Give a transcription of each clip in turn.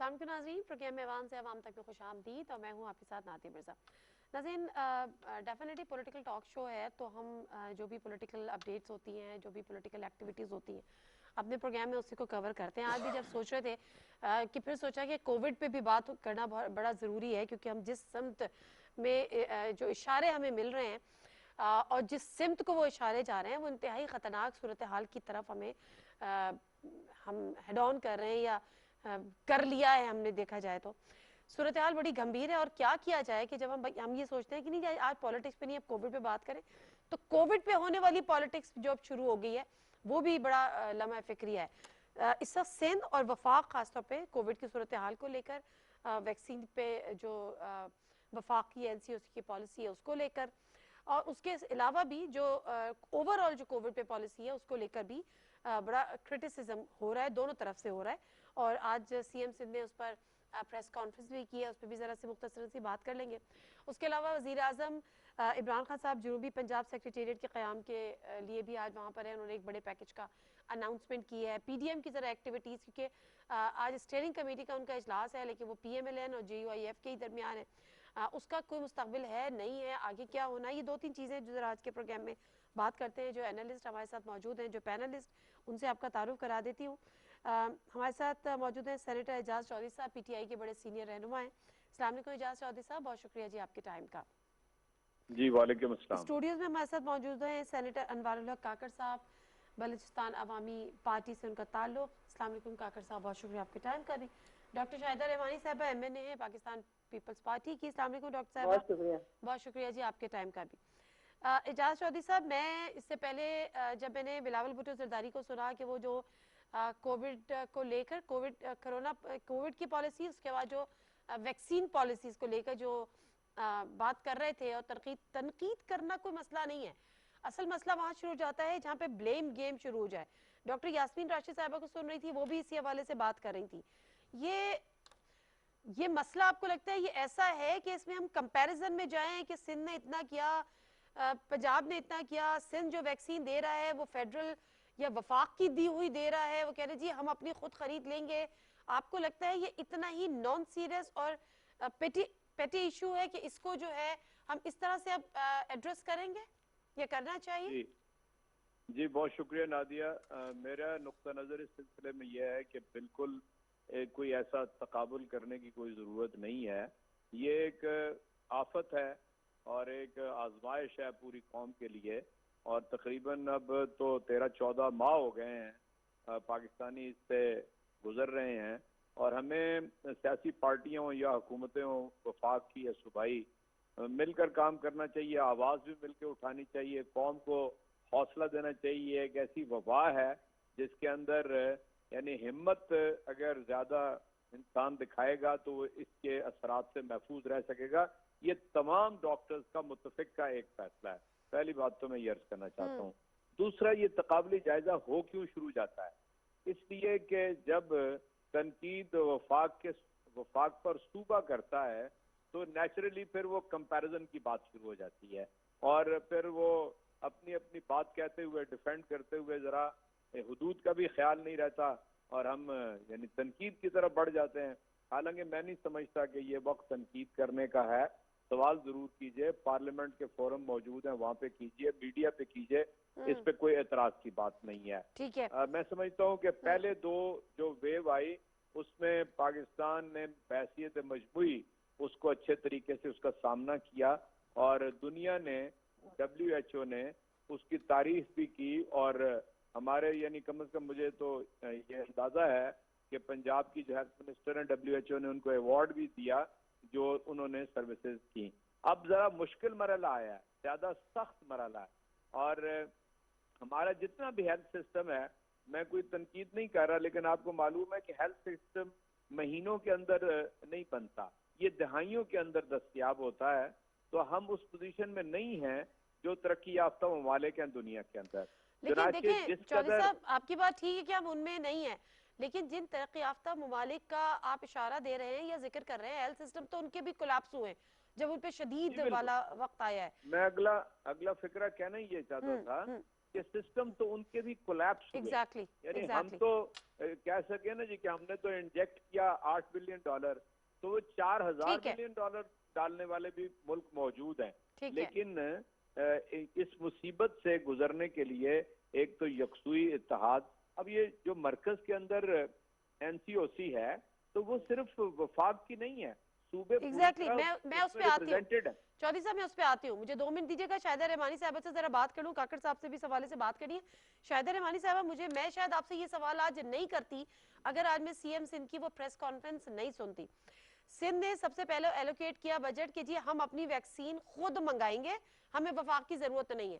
अस्सलाम वालेकुम नाज़रीन, प्रोग्राम ऐवान से अवाम तक में खुशामदीद और मैं हूँ आपके साथ नातिया मिर्ज़ा। नाज़रीन, डेफिनेटली पॉलिटिकल टॉक शो है, तो हम जो भी पॉलिटिकल अपडेट्स होती हैं, जो भी पॉलिटिकल एक्टिविटीज़ होती हैं, अपने प्रोग्राम में उसी को कवर करते हैं। आज भी जब सोच रहे थे कि फिर सोचा कि कोविड पे भी बात करना बहुत बड़ा ज़रूरी है, क्योंकि हम जिस समत में जो इशारे हमें मिल रहे हैं और जिस सिमत को वो इशारे जा रहे हैं, वो इंतहाई ख़तरनाक सूरत हाल की तरफ हमें हम हेड ऑन कर रहे हैं या कर लिया है। हमने देखा जाए तो सूरत हाल बड़ी गंभीर है और क्या किया जाए कि जब हम ये सोचते हैं कि नहीं आज पॉलिटिक्स पे नहीं, अब कोविड पे बात करें, तो कोविड पे होने वाली पॉलिटिक्स जो अब शुरू हो गई है वो भी बड़ा लम्हा फिक्रिया है। इस वक्त सिंध और वफाक खासतौर पे कोविड की सूरत हाल को लेकर, वैक्सीन पे जो वफाक की एनसीओसी की पॉलिसी है उसको लेकर, और उसके अलावा भी जो ओवरऑल जो कोविड पे पॉलिसी है उसको लेकर भी बड़ा क्रिटिसिज्म हो रहा है, दोनों तरफ से हो रहा है। और आज सीएम सिंध ने उस पर प्रेस कॉन्फ्रेंस भी की है, उस पर भी ज़रा सी मुख्तसर सी बात कर लेंगे। उसके अलावा वज़ीर आज़म इमरान खान साहब जनूबी पंजाब सेक्रेटेरिएट के क़याम के लिए भी आज वहाँ पर है, उन्होंने एक बड़े पैकेज का अनाउंसमेंट की है। पीडीएम की ज़रा एक्टिविटीज़, क्योंकि आज स्टीयरिंग कमेटी का उनका इजलास है, लेकिन वो पीएमएलएन और जेयूआईएफ के ही दरमियान है, उसका कोई मुस्तकबिल है नहीं है, आगे क्या होना है, ये दो तीन चीज़ें जो ज़रा आज के प्रोग्राम में बात करते हैं। जो एनालिस्ट हमारे साथ मौजूद हैं, जो पैनलिस्ट, उनसे आपका तारुफ करा देती हूँ। हमारे साथ मौजूद हैं सेनेटर एजाज चौधरी साहब, पीटीआई के बड़े सीनियर रहनुमा हैं। अस्सलाम वालेकुम एजाज चौधरी साहब, बहुत शुक्रिया जी आपके टाइम का। जी वालेकुम अस्सलाम। स्टूडियोज में हमारे साथ मौजूद हैं सेनेटर अनवारुल हक काकड़ साहब, बलूचिस्तान अवामी पार्टी से उनका ताल्लुक। अस्सलाम वालेकुम काकड़ साहब, बहुत शुक्रिया आपके टाइम का भी। डॉक्टर शाहिदा रहमानी साहबा एमएनए है पाकिस्तान पीपल्स पार्टी की। अस्सलाम वालेकुम डॉक्टर साहब, बहुत शुक्रिया जी आपके टाइम का भी। एजाज चौधरी साहब, मैं इससे पहले जब मैंने बिलावल भुट्टो जरदारी को सुना कि वो जो कोविड को लेकर कोविड की पॉलिसी, उसके बाद जो वैक्सीन पॉलिसीज को लेकर जो बात कर रहे थे, और तनकीद करना कोई मसला नहीं है, असल मसला वहां शुरू हो जाता है जहाँ पे ब्लेम गेम शुरू हो जाए। डॉक्टर यास्मीन राशिद साहिबा को सुन रही थी, वो भी इसी हवाले से बात कर रही थी। ये मसला आपको लगता है ये ऐसा है कि इसमें हम कंपैरिजन में जाएं कि सिंध ने इतना किया, पंजाब ने इतना किया, सिंध जो वैक्सीन दे रहा है वो फेडरल या वफाक की दी हुई दे रहा है, वो कह रहे जी हम अपनी खुद खरीद लेंगे। आपको लगता है ये इतना ही नॉन सीरियस और पेटी इशू है कि इसको जो है हम इस तरह से अब एड्रेस करेंगे, ये करना चाहिए? जी जी, बहुत शुक्रिया नादिया। मेरा नुक्ता नज़र इस सिलसिले में यह है कि बिल्कुल कोई ऐसा तकाबुल करने की कोई ज़रूरत नहीं है। ये एक आफत है और एक आजमाइश है पूरी कौम के लिए, और तकरीबन अब तो 13-14 माह हो गए हैं पाकिस्तानी इससे गुजर रहे हैं, और हमें सियासी पार्टियों या हुकूमतें हों, वफाक की या सूबाई, मिलकर काम करना चाहिए, आवाज़ भी मिलकर उठानी चाहिए, कौम को हौसला देना चाहिए। एक ऐसी वबा है जिसके अंदर यानी हिम्मत अगर ज्यादा इंसान दिखाएगा तो वो इसके असरात से महफूज रह सकेगा। ये तमाम डॉक्टर्स का मुत्तफिक का एक फैसला है। पहली बात तो मैं ये अर्ज करना चाहता हूँ। दूसरा, ये तकाबली जायजा हो क्यों शुरू जाता है? इसलिए कि जब तनकीद वफाक पर सूबा करता है तो नेचुरली फिर वो कंपैरिजन की बात शुरू हो जाती है, और फिर वो अपनी अपनी बात कहते हुए, डिफेंड करते हुए जरा हुदूद का भी ख्याल नहीं रहता, और हम यानी तनकीद की तरफ बढ़ जाते हैं। हालांकि मैं नहीं समझता कि ये वक्त तनकीद करने का है। सवाल जरूर कीजिए, पार्लियामेंट के फोरम मौजूद हैं, वहां पे कीजिए, मीडिया पे कीजिए, इस पे कोई एतराज की बात नहीं है। ठीक है। मैं समझता हूँ कि पहले दो जो वेव आई उसमें पाकिस्तान ने बहसियत मजबूरी उसको अच्छे तरीके से उसका सामना किया, और दुनिया ने, WHO ने उसकी तारीफ भी की, और हमारे यानी कम से कम मुझे तो ये अंदाजा है कि पंजाब की जो हेल्थ मिनिस्टर है, WHO ने उनको अवार्ड भी दिया जो उन्होंने सर्विसेज की। अब जरा मुश्किल मरला आया है, ज्यादा सख्त मरला है, और हमारा जितना भी हेल्थ सिस्टम है, मैं कोई तनकीद नहीं कर रहा, लेकिन आपको मालूम है कि हेल्थ सिस्टम महीनों के अंदर नहीं बनता, ये दहाइयों के अंदर दस्तयाब होता है। तो हम उस पोजीशन में नहीं हैं जो तरक्की याफ्ता ममालिक हैं दुनिया के अंदर। लेकिन देखें चौधरी साहब, आपकी बात ठीक है कि हम उनमें नहीं है, लेकिन जिन तरक्की याफ्ता ममालिक का आप इशारा दे रहे हैं या जिक्र कर रहे हैं, हेल्थ सिस्टम तो उनके भी कोलैप्स हुए जब उन पे शदीद वाला वक्त आया है। मैं अगला फिक्रा कहना ही ये चाहता था कि सिस्टम तो उनके भी कोलैप्स हुए। एग्जैक्टली यानी हम तो कह सके ना जी कि हमने तो इंजेक्ट किया $8 बिलियन, तो वो 4000 बिलियन डॉलर डालने वाले भी मुल्क मौजूद हैं। लेकिन इस मुसीबत से गुजरने के लिए एक तो यकसुई इत्तेहाद, अब ये जो मरकज के अंदर NCOC है तो वो सिर्फ वफाक की नहीं है, सूबे एग्जैक्टली मैं उस पे आती हूँ चौधरी साहब, मैं उस पे आती हूँ। मुझे 2 मिनट दीजिएगा, शाहिदा रहमानी साहबा से जरा बात करूँ, काकड़ साहब से भी इस हवाले से बात करिए। शाहिदा रहमानी साहबा, मैं शायद आपसे ये सवाल आज नहीं करती अगर आज मैं CM सिंध की वो प्रेस कॉन्फ्रेंस नहीं सुनती। सिंध ने सबसे पहले एलोकेट किया बजट कि जी हम अपनी वैक्सीन खुद मंगाएंगे, हमें वफाक की जरूरत नहीं है।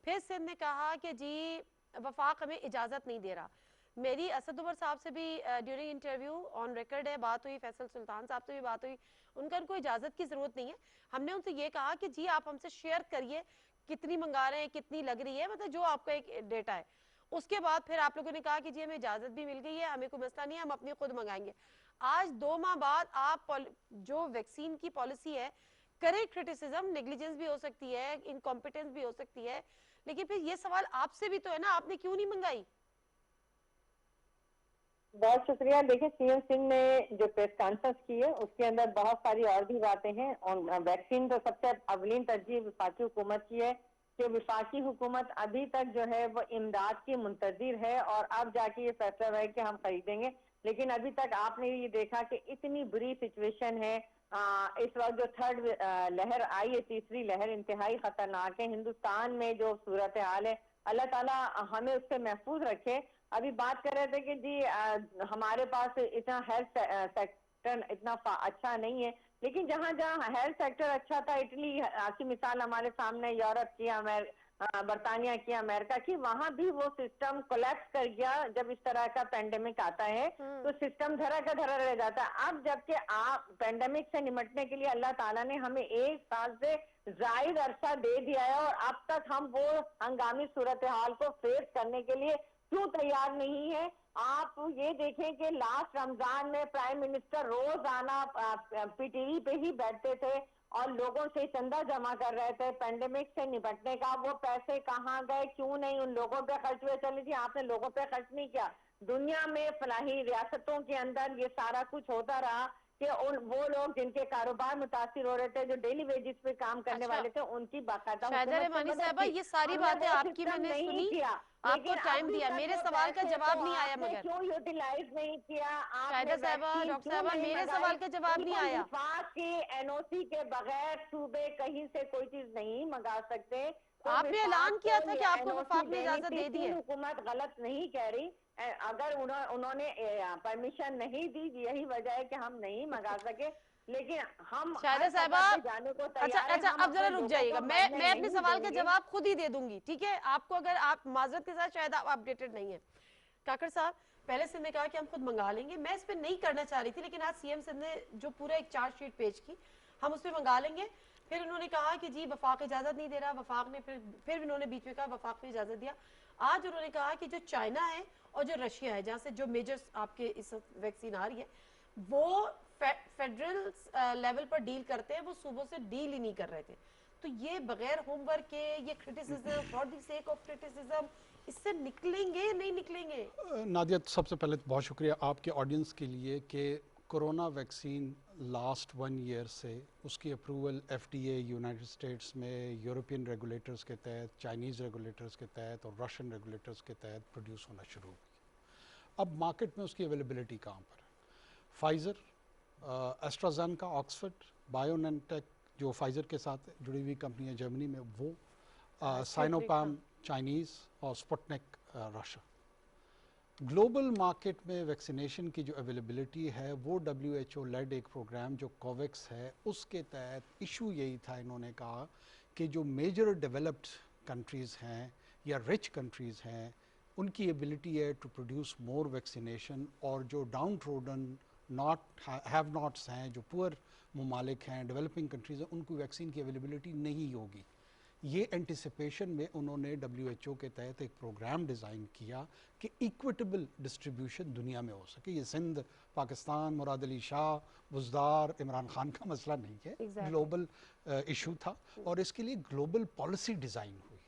फिर सिंध ने कहा कि जी वफाक हमें इजाजत नहीं दे रहा। मेरी असद उमर साहब से भी ड्यूरिंग इंटरव्यू ऑन रिकॉर्ड है बात हुई, फैसल सुल्तान साहब से भी बात हुई, उनका उनको इजाजत की जरूरत नहीं है। हमने उनसे ये कहा कि जी आप हमसे शेयर करिए कितनी मंगा रहे हैं, कितनी लग रही है, मतलब जो आपका एक डेटा है। उसके बाद फिर आप लोगों ने कहा कि जी हमें इजाजत भी मिल गई है, हमें कोई मसला नहीं है, हम अपनी खुद मंगाएंगे। आज 2 माह बाद आप जो वैक्सीन की पॉलिसी है, करे क्रिटिसिज्म, नेग्लिजेंस भी हो सकती है, इनकॉम्पिटेंस भी हो सकती है, लेकिन फिर ये सवाल आपसे भी तो है ना, आपने क्यों नहीं मंगाई? बहुत शुक्रिया। देखिए, CM सिंह ने जो प्रेस कॉन्फ्रेंस की है उसके अंदर बहुत सारी और भी बातें हैं। और वैक्सीन तो सबसे अवलीन तरजीह विफाकी हुकूमत की है कि विफाकी हुकूमत अभी तक जो है वो इमदाद की मुंतजिर है और अब जाके ये फैसला है कि हम खरीदेंगे। लेकिन अभी तक आपने ये देखा कि इतनी बुरी सिचुएशन है। इस वक्त जो थर्ड लहर आई है, तीसरी लहर इंतहाई खतरनाक है। हिंदुस्तान में जो सूरत हाल है, अल्लाह ताला हमें उससे महफूज रखे। अभी बात कर रहे थे कि जी हमारे पास इतना हेल्थ सेक्टर इतना अच्छा नहीं है, लेकिन जहां जहां हेल्थ सेक्टर अच्छा था, इटली की मिसाल हमारे सामने, यूरोप की, बरतानिया की, अमेरिका की, वहां भी वो सिस्टम कोलैप्स कर गया। जब इस तरह का पेंडेमिक आता है तो सिस्टम धरा का धरा रह जाता है। अब जबकि आप पेंडेमिक से निपटने के लिए अल्लाह ताला ने हमें 1 साल से जायद अरसा दे दिया है और अब तक हम वो हंगामी सूरत हाल को फेस करने के लिए क्यों तैयार नहीं है। आप ये देखें कि लास्ट रमजान में प्राइम मिनिस्टर रोजाना PTV पे ही बैठते थे और लोगों से चंदा जमा कर रहे थे पेंडेमिक से निपटने का। वो पैसे कहाँ गए, क्यों नहीं उन लोगों पे खर्च हुए? चले जी, आपने लोगों पे खर्च नहीं किया। दुनिया में फलाही रियासतों के अंदर ये सारा कुछ होता रहा कि वो लोग जिनके कारोबार मुतासिर हो रहे थे, जो डेली वेजेस पे काम करने वाले थे, उनकी बाकायदा ये सारी बातें आपकी मैंने सुनी, आपको टाइम दिया, मेरे सवाल का जवाब नहीं आया, मगर क्यों यूटिलाइज नहीं किया शाहिदा साहबा, डॉक्टर साहबा, मेरे सवाल का जवाब नहीं आया। वफाक की NOC के बगैर सूबे कहीं से कोई चीज नहीं मंगा सकते। आपने ऐलान किया था कि आपको वफाक ने इजाजत दे दी है। हुकूमत गलत नहीं कह रही, अगर उन्होंने परमिशन नहीं दी, यही वजह है कि हम नहीं मंगा सके। लेकिन हम शाहिदा साहबा, जाने को अच्छा अब जरा रुक जाइएगा, मैं अपने सवाल का जवाब खुद ही दे दूंगी, ठीक है? आपको अगर आप माजरत के साथ शायद आप अपडेटेड नहीं है। काकड़ साहब, पहले सिंध ने कहा कि हम खुद मंगा लेंगे, मैं इस पर नहीं करना चाह रही थी, लेकिन आज CM सिंध ने जो पूरा एक चार्जशीट पेश की, हम उस पर मंगा लेंगे। फिर उन्होंने कहा कि जी वफाक इजाजत नहीं दे रहा, वफाक ने फिर उन्होंने बीच में कहा वफाक ने इजाजत दिया। आज उन्होंने कहा कि जो चाइना है और जो रशिया है, जहाँ से जो मेजर आपके इस वैक्सीन आ रही है, वो फेडरल लेवल पर डील करते हैं, वो सूबों से डील ही नहीं कर रहे थे। तो ये बगैर होमवर्क के ये criticism for the sake of criticism, इससे निकलेंगे नहीं निकलेंगे? नादिया, सबसे पहले तो बहुत शुक्रिया आपके ऑडियंस के लिए कि कोरोना वैक्सीन लास्ट 1 ईयर से उसकी अप्रूवल FDA यूनाइटेड स्टेट्स में, यूरोपियन रेगुलेटर्स के तहत, चाइनीज़ रेगुलेटर्स के तहत और रशियन रेगुलेटर्स के तहत प्रोड्यूस होना शुरू हुई। अब मार्केट में उसकी अवेलेबिलिटी कहाँ पर है? फाइज़र, एस्ट्राजेनेका, ऑक्सफर्ड, बायोएनटेक जो फाइज़र के साथ जुड़ी हुई कंपनी है जर्मनी में, वो साइनोफार्म चाइनीज़ और स्पुतनिक रशिया। ग्लोबल मार्केट में वैक्सीनेशन की जो अवेलेबिलिटी है वो WHO लेड एक प्रोग्राम जो कोवैक्स है, उसके तहत इशू यही था, इन्होंने कहा कि जो मेजर डेवलप्ड कंट्रीज़ हैं या रिच कंट्रीज़ हैं, उनकी एबिलिटी है टू प्रोड्यूस मोर वैक्सीनेशन, और जो डाउन ट्रोडन हैव नॉट्स हैं, जो पुअर ममालिक हैं, डेवलपिंग कंट्रीज़ हैं, उनको वैक्सीन की अवेलेबिलिटी नहीं होगी। ये एंटिसिपेशन में उन्होंने WHO के तहत एक प्रोग्राम डिज़ाइन किया कि इक्विटेबल डिस्ट्रीब्यूशन दुनिया में हो सके। ये सिंध, पाकिस्तान, मुराद अली शाह, बुज़दार, इमरान खान का मसला नहीं है, ग्लोबल इशू था और इसके लिए ग्लोबल पॉलिसी डिज़ाइन हुई।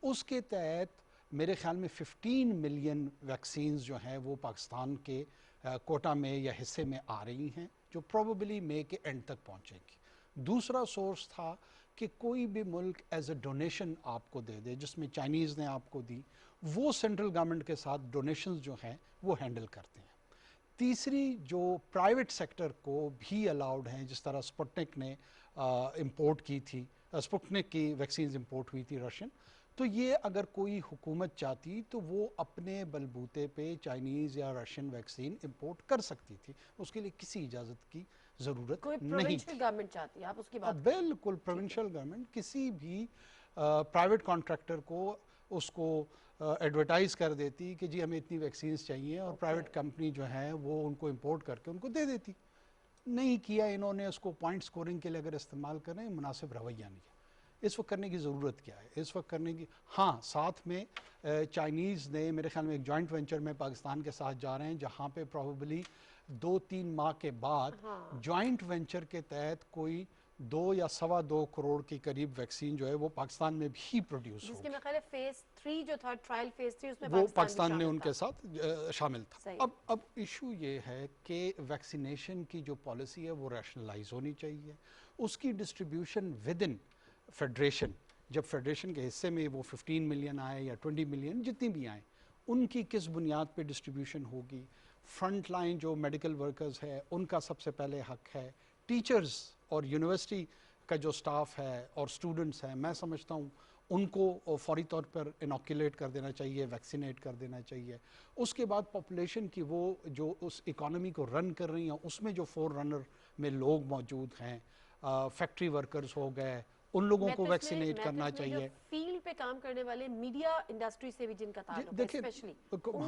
उसके तहत मेरे ख्याल में 15 मिलियन वैक्सीन्स जो हैं वो पाकिस्तान के कोटा में या हिस्से में आ रही हैं, जो प्रोबेबली मई के एंड तक पहुंचेंगी। दूसरा सोर्स था कि कोई भी मुल्क एज ए डोनेशन आपको दे दे, जिसमें चाइनीज़ ने आपको दी, वो सेंट्रल गवर्नमेंट के साथ डोनेशंस जो हैं वो हैंडल करते हैं। तीसरी जो प्राइवेट सेक्टर को भी अलाउड हैं, जिस तरह स्पुतनिक ने इंपोर्ट की थी, स्पुतनिक की वैक्सीन इंपोर्ट हुई थी रशियन, तो ये अगर कोई हुकूमत चाहती तो वो अपने बलबूते पे चाइनीज़ या रशियन वैक्सीन इंपोर्ट कर सकती थी, उसके लिए किसी इजाज़त की ज़रूरत कोई नहीं प्रोविंशियल थी। गवर्नमेंट चाहती है, आप उसकी बात कर बिल्कुल प्रोविंशियल गवर्नमेंट किसी भी प्राइवेट कॉन्ट्रैक्टर को उसको एडवर्टाइज कर देती कि जी हमें इतनी वैक्सीन्स चाहिए, और प्राइवेट कंपनी जो है वो उनको इंपोर्ट करके उनको दे देती। नहीं किया इन्होंने, उसको पॉइंट स्कोरिंग के लिए अगर इस्तेमाल करें, मुनासिब रवैया नहीं है। इस वक्त करने की ज़रूरत क्या है? इस वक्त करने की, हाँ, साथ में चाइनीज़ ने मेरे ख्याल में एक जॉइंट वेंचर में पाकिस्तान के साथ जा रहे हैं, जहाँ पे प्रॉबली 2-3 माह के बाद जॉइंट वेंचर के तहत कोई 2 या 2.25 करोड़ के करीब वैक्सीन जो है वो पाकिस्तान में भी प्रोड्यूस जिसके होगी। मेरे ख्याल है फेज 3 जो था, ट्रायल फेज 3, उसमें वो पाकिस्तान पाकिस्तान ने भी उनके शामिल साथ शामिल था। सही। अब इशू ये है कि वैक्सीनेशन की जो पॉलिसी है वो रैशनलाइज होनी चाहिए, उसकी डिस्ट्रीब्यूशन विद इन फेडरेशन, जब फेडरेशन के हिस्से में वो 15 मिलियन आए या 20 मिलियन जितनी भी आए, उनकी किस बुनियाद पे डिस्ट्रीब्यूशन होगी। फ्रंट लाइन जो मेडिकल वर्कर्स है उनका सबसे पहले हक है, टीचर्स और यूनिवर्सिटी का जो स्टाफ है और स्टूडेंट्स हैं, मैं समझता हूँ उनको फौरी तौर पर इनोकुलेट कर देना चाहिए, वैक्सीनेट कर देना चाहिए। उसके बाद पॉपुलेशन की वो जो उस इकॉनमी को रन कर रही हैं उसमें जो फोर रनर में लोग मौजूद हैं, फैक्ट्री वर्कर्स हो गए, उन लोगों को वैक्सीनेट करना चाहिए। फील्ड पे काम करने वाले मीडिया इंडस्ट्री से भी जिनका ताल्लुक है, देखिए, स्पेशली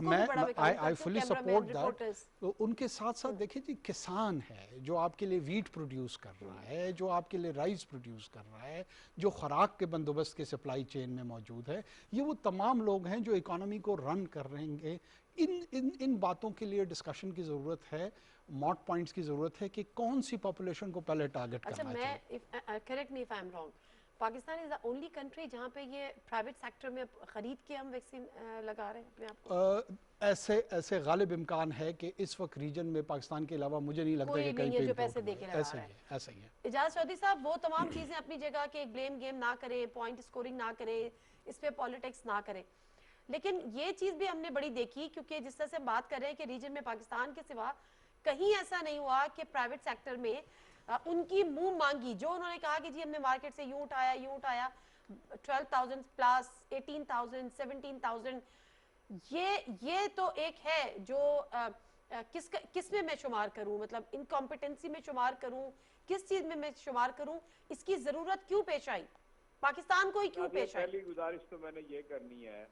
मैं आई फुली सपोर्ट दैट। उनके साथ साथ देखिए जी, किसान है जो आपके लिए वीट प्रोड्यूस कर रहा है, जो आपके लिए राइस प्रोड्यूस कर रहा है, जो खुराक के बंदोबस्त के सप्लाई चेन में मौजूद है, ये वो तमाम लोग हैं जो इकोनॉमी को रन कर रहेंगे। इन बातों के लिए डिस्कशन की ज़रूरत है, मॉट पॉइंट्स की ज़रूरत है कि कौन सी पॉपुलेशन को पहले टारगेट करना चाहिए। मैं correct me if I am wrong, Pakistan is the only country जहां पे ये प्राइवेट सेक्टर में खरीद के हम वैक्सीन लगा रहे हैं अपने आप को। ऐसे गालिब इम्कान है कि इस वक्त रीजन में पाकिस्तान के अलावा मुझे नहीं लगता कि कहीं पे जो पैसे दे के लगा रहा है। ऐसा ही है। इजाज़ चौधरी साहब, वो तमाम चीजें अपनी जगह के, एक ब्लेम गेम ना करें, पॉइंट स्कोरिंग ना करें, इस पे पॉलिटिक्स ना करें, लेकिन ये चीज भी हमने बड़ी देखी, क्योंकि जिस तरह से बात कर रहे हैं कि रीजन में पाकिस्तान के सिवा कहीं ऐसा नहीं हुआ कि प्राइवेट सेक्टर में उनकी मुंह मांगी, जो उन्होंने कहा कि जी हमने मार्केट से यूं उठाया 12,000 प्लस 18,000 17,000, ये तो एक है जो किस में मैं शुमार करूं, मतलब इनकॉम्पिटेंसी में शुमार करूं, किस चीज में मैं शुमार करूं, इसकी जरूरत क्यों पेश आई, पाकिस्तान को ही क्यों पेश आई? पहली गुजारिश तो मैंने ये करनी है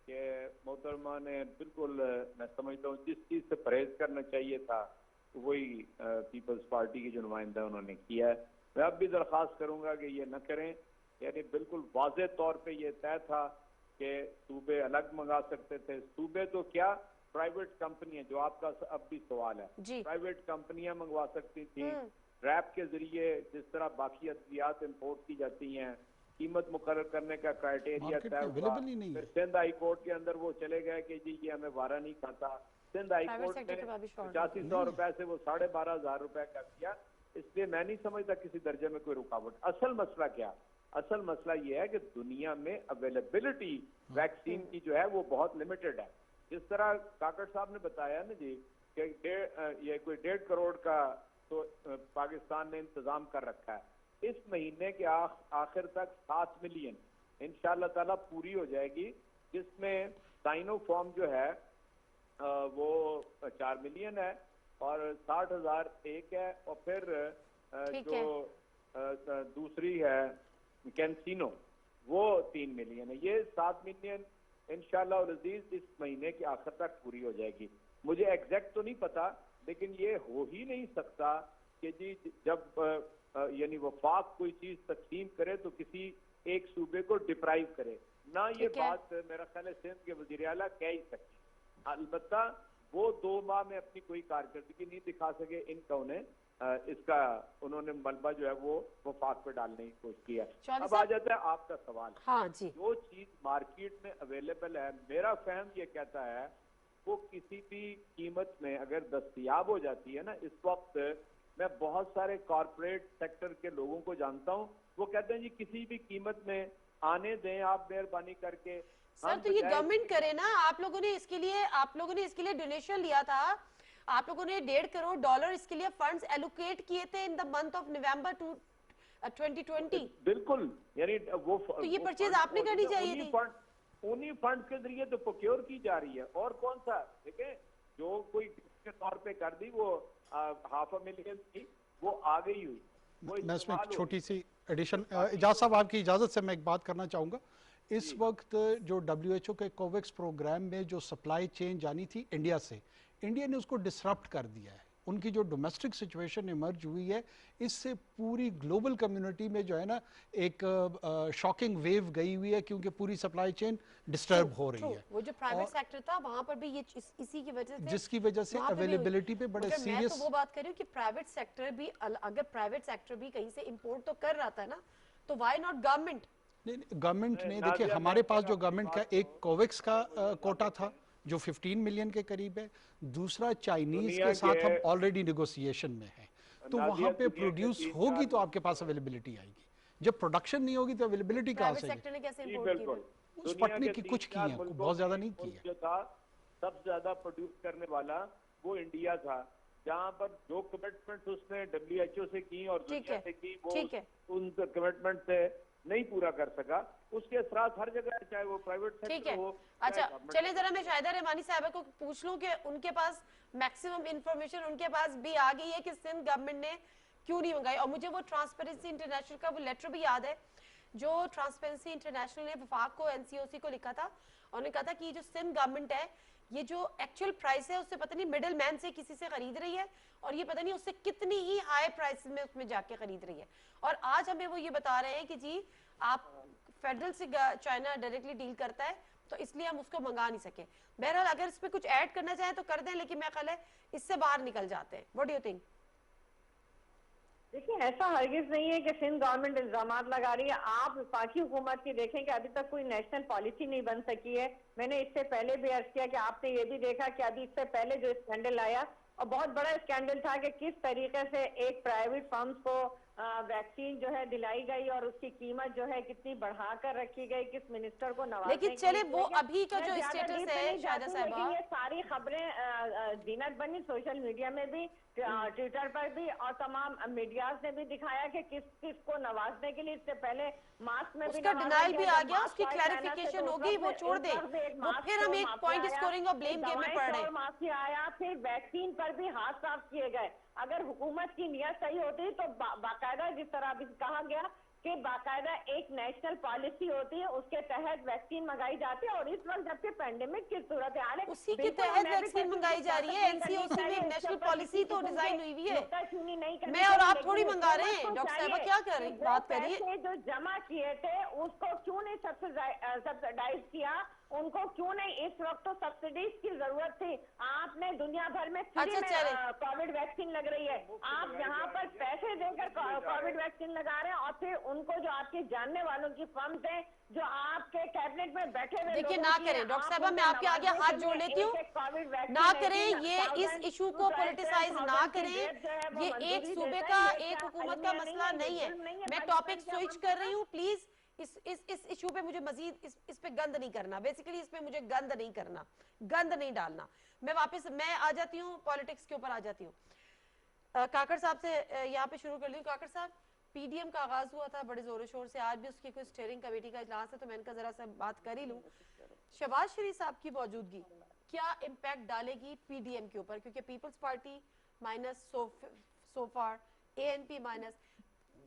कि मोहतरमा ने बिल्कुल, मैं समझता हूँ जिस चीज से परहेज करना चाहिए था वही पीपल्स पार्टी के जो नुमाइंदा उन्होंने किया है। मैं अब भी दरख्वास्त करूंगा कि ये न करें, यानी बिल्कुल वाज़े तौर पे ये तय था कि सूबे अलग मंगा सकते थे। सूबे तो क्या, प्राइवेट कंपनियां, जो आपका अब भी सवाल है, प्राइवेट कंपनियां मंगवा सकती थी रैप के जरिए, जिस तरह बाकी अद्वियात इम्पोर्ट की जाती हैं। कीमत मुकर्रर करने का क्राइटेरिया तय हुआ, फिर सिंध हाई कोर्ट के अंदर वो चले गए कि जी ये हमें वारा नहीं खाता। सिंध हाई कोर्ट ने 8500 रुपए से वो 12,500 रुपए कर दिया। इसलिए मैं नहीं समझता किसी दर्जे में कोई रुकावट। असल मसला क्या, असल मसला ये है कि दुनिया में अवेलेबिलिटी वैक्सीन की जो है वो बहुत लिमिटेड है। जिस तरह काकड़ साहब ने बताया ना जी कि ये कोई 1.5 करोड़ का तो पाकिस्तान ने इंतजाम कर रखा है। इस महीने के आखिर तक 7 मिलियन इंशाअल्लाह ताला पूरी हो जाएगी, जिसमें साइनोफॉर्म जो है वो 4 मिलियन है और 60,000 एक है, और फिर जो दूसरी है कैंसिनो वो 3 मिलियन है। ये 7 मिलियन इंशाअल्लाह और अजीज इस महीने के आखिर तक पूरी हो जाएगी। मुझे एग्जैक्ट तो नहीं पता, लेकिन ये हो ही नहीं सकता कि जी जब यानी वफाक कोई चीज तकसीम करे तो किसी एक सूबे को डिप्राइव करे ना। ये बात मेरा ख्याल है सिंध के वजीर आला कह ही सकते। अलबत्ता वो 2 माह में अपनी कोई कारकर्दगी नहीं दिखा सके इनका, उन्हें इसका उन्होंने मलबा जो है वो वफाक पे डालने की कोशिश की है। चौधरी अब आ जाता है आपका सवाल, हाँ जी, जो चीज मार्केट में अवेलेबल है, मेरा फहम ये कहता है वो किसी भी कीमत में अगर दस्तयाब हो जाती है ना, इस वक्त मैं बहुत सारे कॉरपोरेट सेक्टर के लोगों को जानता हूँ, वो कहते हैं जी किसी भी कीमत में आने दें आप मेहरबानी करके। सर तो ये गवर्नमेंट करे ना, आप लोगों ने इसके लिए डोनेशन लिया था, आप लोगों ने $1.5 करोड़ इसके लिए फंड्स एलोकेट किए थे in the month of November 2020। बिल्कुल, यानी वो तो ये वो परचेज फंड आपने करनी चाहिए थी। उन्हीं फंड के जरिए तो प्रोक्योर की जा रही है, और कौन सा देखें जो कोई के तौर पे कर दी वो 500,000 थी, वो आ गई हुई। मैं इसमें एक छोटी सी एडिशन, इजाज़ साहब आपकी इजाज़त से मैं एक बात करना चाहूँगा। इस वक्त जो WHO के कोवैक्स प्रोग्राम में जो सप्लाई चेन जानी थी इंडिया से, इंडिया ने उसको डिसरप्ट कर दिया है। उनकी जो डोमेस्टिक सिचुएशन इमर्ज हुई है, इससे पूरी ग्लोबल कम्युनिटी में जो है ना एक शॉकिंग वेव गई हुई है, क्योंकि पूरी सप्लाई चेन डिस्टर्ब हो रही है। वो जो प्राइवेट सेक्टर था वहां पर भी ये इसी की वजह से, जिसकी वजह से अवेलेबिलिटी पे बड़े सीरियस। मैं तो वो बात कर रही हूँ कि प्राइवेट सेक्टर भी, अगर प्राइवेट सेक्टर भी कहीं से इंपोर्ट तो कर रहा था ना, तो व्हाई नॉट गवर्नमेंट? नहीं, गवर्नमेंट ने, देखिए हमारे पास जो गवर्नमेंट का एक कोवैक्स का कोटा था जो 15 मिलियन के करीब है, दूसरा चाइनीज के साथ हम ऑलरेडी नेगोशिएशन में है, तो वहां पे प्रोड्यूस होगी तो आपके पास अवेलेबिलिटी आएगी। जब प्रोडक्शन नहीं होगी तो अवेलेबिलिटी कहाँ से सेक्टर ने कैसे इंपोर्ट किया? स्पुतनिक की कुछ की है, बहुत ज्यादा नहीं की है। सबसे ज्यादा प्रोड्यूस करने वाला वो इंडिया था, जहाँ पर जो कमिटमेंट उसने WHO से की और दुनिया से की, वो उन कमिटमेंट से नहीं पूरा कर सका। उसके असरात हर जगह, चाहे वो प्राइवेट सेक्टर हो। अच्छा चले जरा मैं शाहिदा रहमानी साहबा को पूछ लूं कि उनके पास मैक्सिमम इंफॉर्मेशन उनके पास भी आ गई है कि सिंध गवर्नमेंट ने क्यों नहीं मंगाई। और मुझे वो ट्रांसपेरेंसी इंटरनेशनल का वो लेटर भी याद है जो ट्रांसपेरेंसी इंटरनेशनल ने वफाक को, NCOC को लिखा था, और उन्होंने कहा था कि जो सिंध गवर्नमेंट है, ये जो एक्चुअल प्राइस है उससे पता नहीं मिडिल मैन से किसी से खरीद रही है, और ये पता नहीं उससे कितनी ही हाई प्राइस में उसमें जाके खरीद रही है। और आज हमें वो ये बता रहे हैं कि जी आप फेडरल से चाइना डायरेक्टली डील करता है, तो इसलिए हम उसको मंगा नहीं सके। बहरहाल अगर इसमें कुछ ऐड करना चाहें तो कर दें, लेकिन मैं ख्याल है इससे बाहर निकल जाते हैं। What do you think? देखिए, ऐसा हरगिज नहीं है कि सिंध गवर्नमेंट इल्जामात लगा रही है। आप वफाकी हुकूमत की देखें कि अभी तक कोई नेशनल पॉलिसी नहीं बन सकी है। मैंने इससे पहले भी अर्ज किया कि आपने ये भी देखा कि अभी इससे पहले जो स्कैंडल आया, और बहुत बड़ा स्कैंडल था कि किस तरीके से एक प्राइवेट फर्म्स को वैक्सीन जो है दिलाई गई और उसकी कीमत जो है कितनी बढ़ाकर रखी गई, किस मिनिस्टर को नवाजने। लेकिन चले वो अभी का जो स्टेटस है शाहिदा साहिबा, ये सारी खबरें जीनत बनी सोशल मीडिया में भी, ट्विटर पर भी, और तमाम मीडियाज ने भी दिखाया कि किस किस को नवाजने के लिए इससे पहले मास्क में उसका डिनाइल भी आ गया, उसकी क्लैरिफिकेशन होगी, वो छोड़ दे, वो फिर हम एक पॉइंट स्कोरिंग और ब्लेम गेम में पड़ रहे हैं। माफिया आया, फिर वैक्सीन पर भी हाथ साफ किए गए। अगर हुकूमत की नियत सही होती तो बाकायदा, जिस तरह अभी कहा गया कि बाकायदा एक नेशनल पॉलिसी होती है, उसके तहत वैक्सीन मंगाई जाती है। और इस वक्त जबकि पेंडेमिक की सूरत हाल है, उसी के तहत वैक्सीन मंगाई जा रही है। NCOC में एक नेशनल पॉलिसी तो डिजाइन हुई हुई है। मैं और आप थोड़ी मंगा रहे हैं। डॉक्टर साहिबा क्या कर रही बात करिए। जो जमा किए थे उसको क्यों नहीं सब्सिडाइज किया, उनको क्यों नहीं? इस वक्त तो सब्सिडीज की जरूरत थी। आपने दुनिया भर में कोविड वैक्सीन लग रही है, आप यहाँ पर पैसे देकर कोविड वैक्सीन लगा रहे हैं, और फिर उनको जो आपके जानने वालों की फर्म्स हैं, जो आपके कैबिनेट में बैठे हुए, देखिए ना करें डॉक्टर साहबा, मैं आपके आगे हाथ जोड़ लेती हूँ, ना करें ये, इस इशू को पॉलिटिसाइज ना करें। ये एक सूबे का, एक हुकूमत का मसला नहीं है। मैं टॉपिक स्विच कर रही हूँ, प्लीज इस इशू पे मुझे मजीद इस पे गंद नहीं करना। बेसिकली इसमें मुझे गंद नहीं करना, गंद नहीं डालना। मैं वापस आ जाती हूँ पॉलिटिक्स के ऊपर आ जाती हूँ। काकड़ साहब से यहाँ पे शुरू कर ली। काकड़ साहब, PDM का आगाज हुआ था बड़े जोरों शोर से, आज भी उसकी कोई स्टीयरिंग कमेटी का इजलास है, तो मैं इनका जरा सा बात कर ही लूँ। शहबाज शरीफ साहब की मौजूदगी क्या इम्पैक्ट डालेगी PDM के ऊपर? क्योंकि पीपल्स पार्टी माइनस सो फार, ANP माइनस।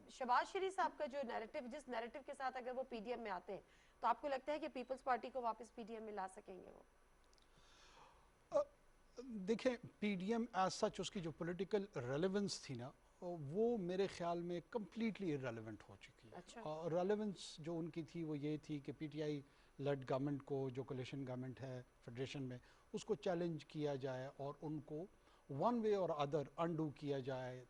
शहबाज शरीफ साहब का जो नैरेटिव, जिस नैरेटिव के साथ अगर वो PDM में आते हैं, तो आपको लगता है कि पीपल्स पार्टी को वापस PDM में ला सकेंगे वो? देखें, PDM एज सच उसकी जो पॉलिटिकल रेलेवेंस थी ना, वो मेरे ख्याल में कम्प्लीटली इररेलेवेंट हो चुकी है। अच्छा। और रेलेवेंस जो उनकी थी वो ये थी कि PTI लेड गवर्नमेंट को, जो कोलिशन गवर्नमेंट है फेडरेशन में, उसको चैलेंज किया जाए और उनको वन वे और अदर अनडू किया जाए,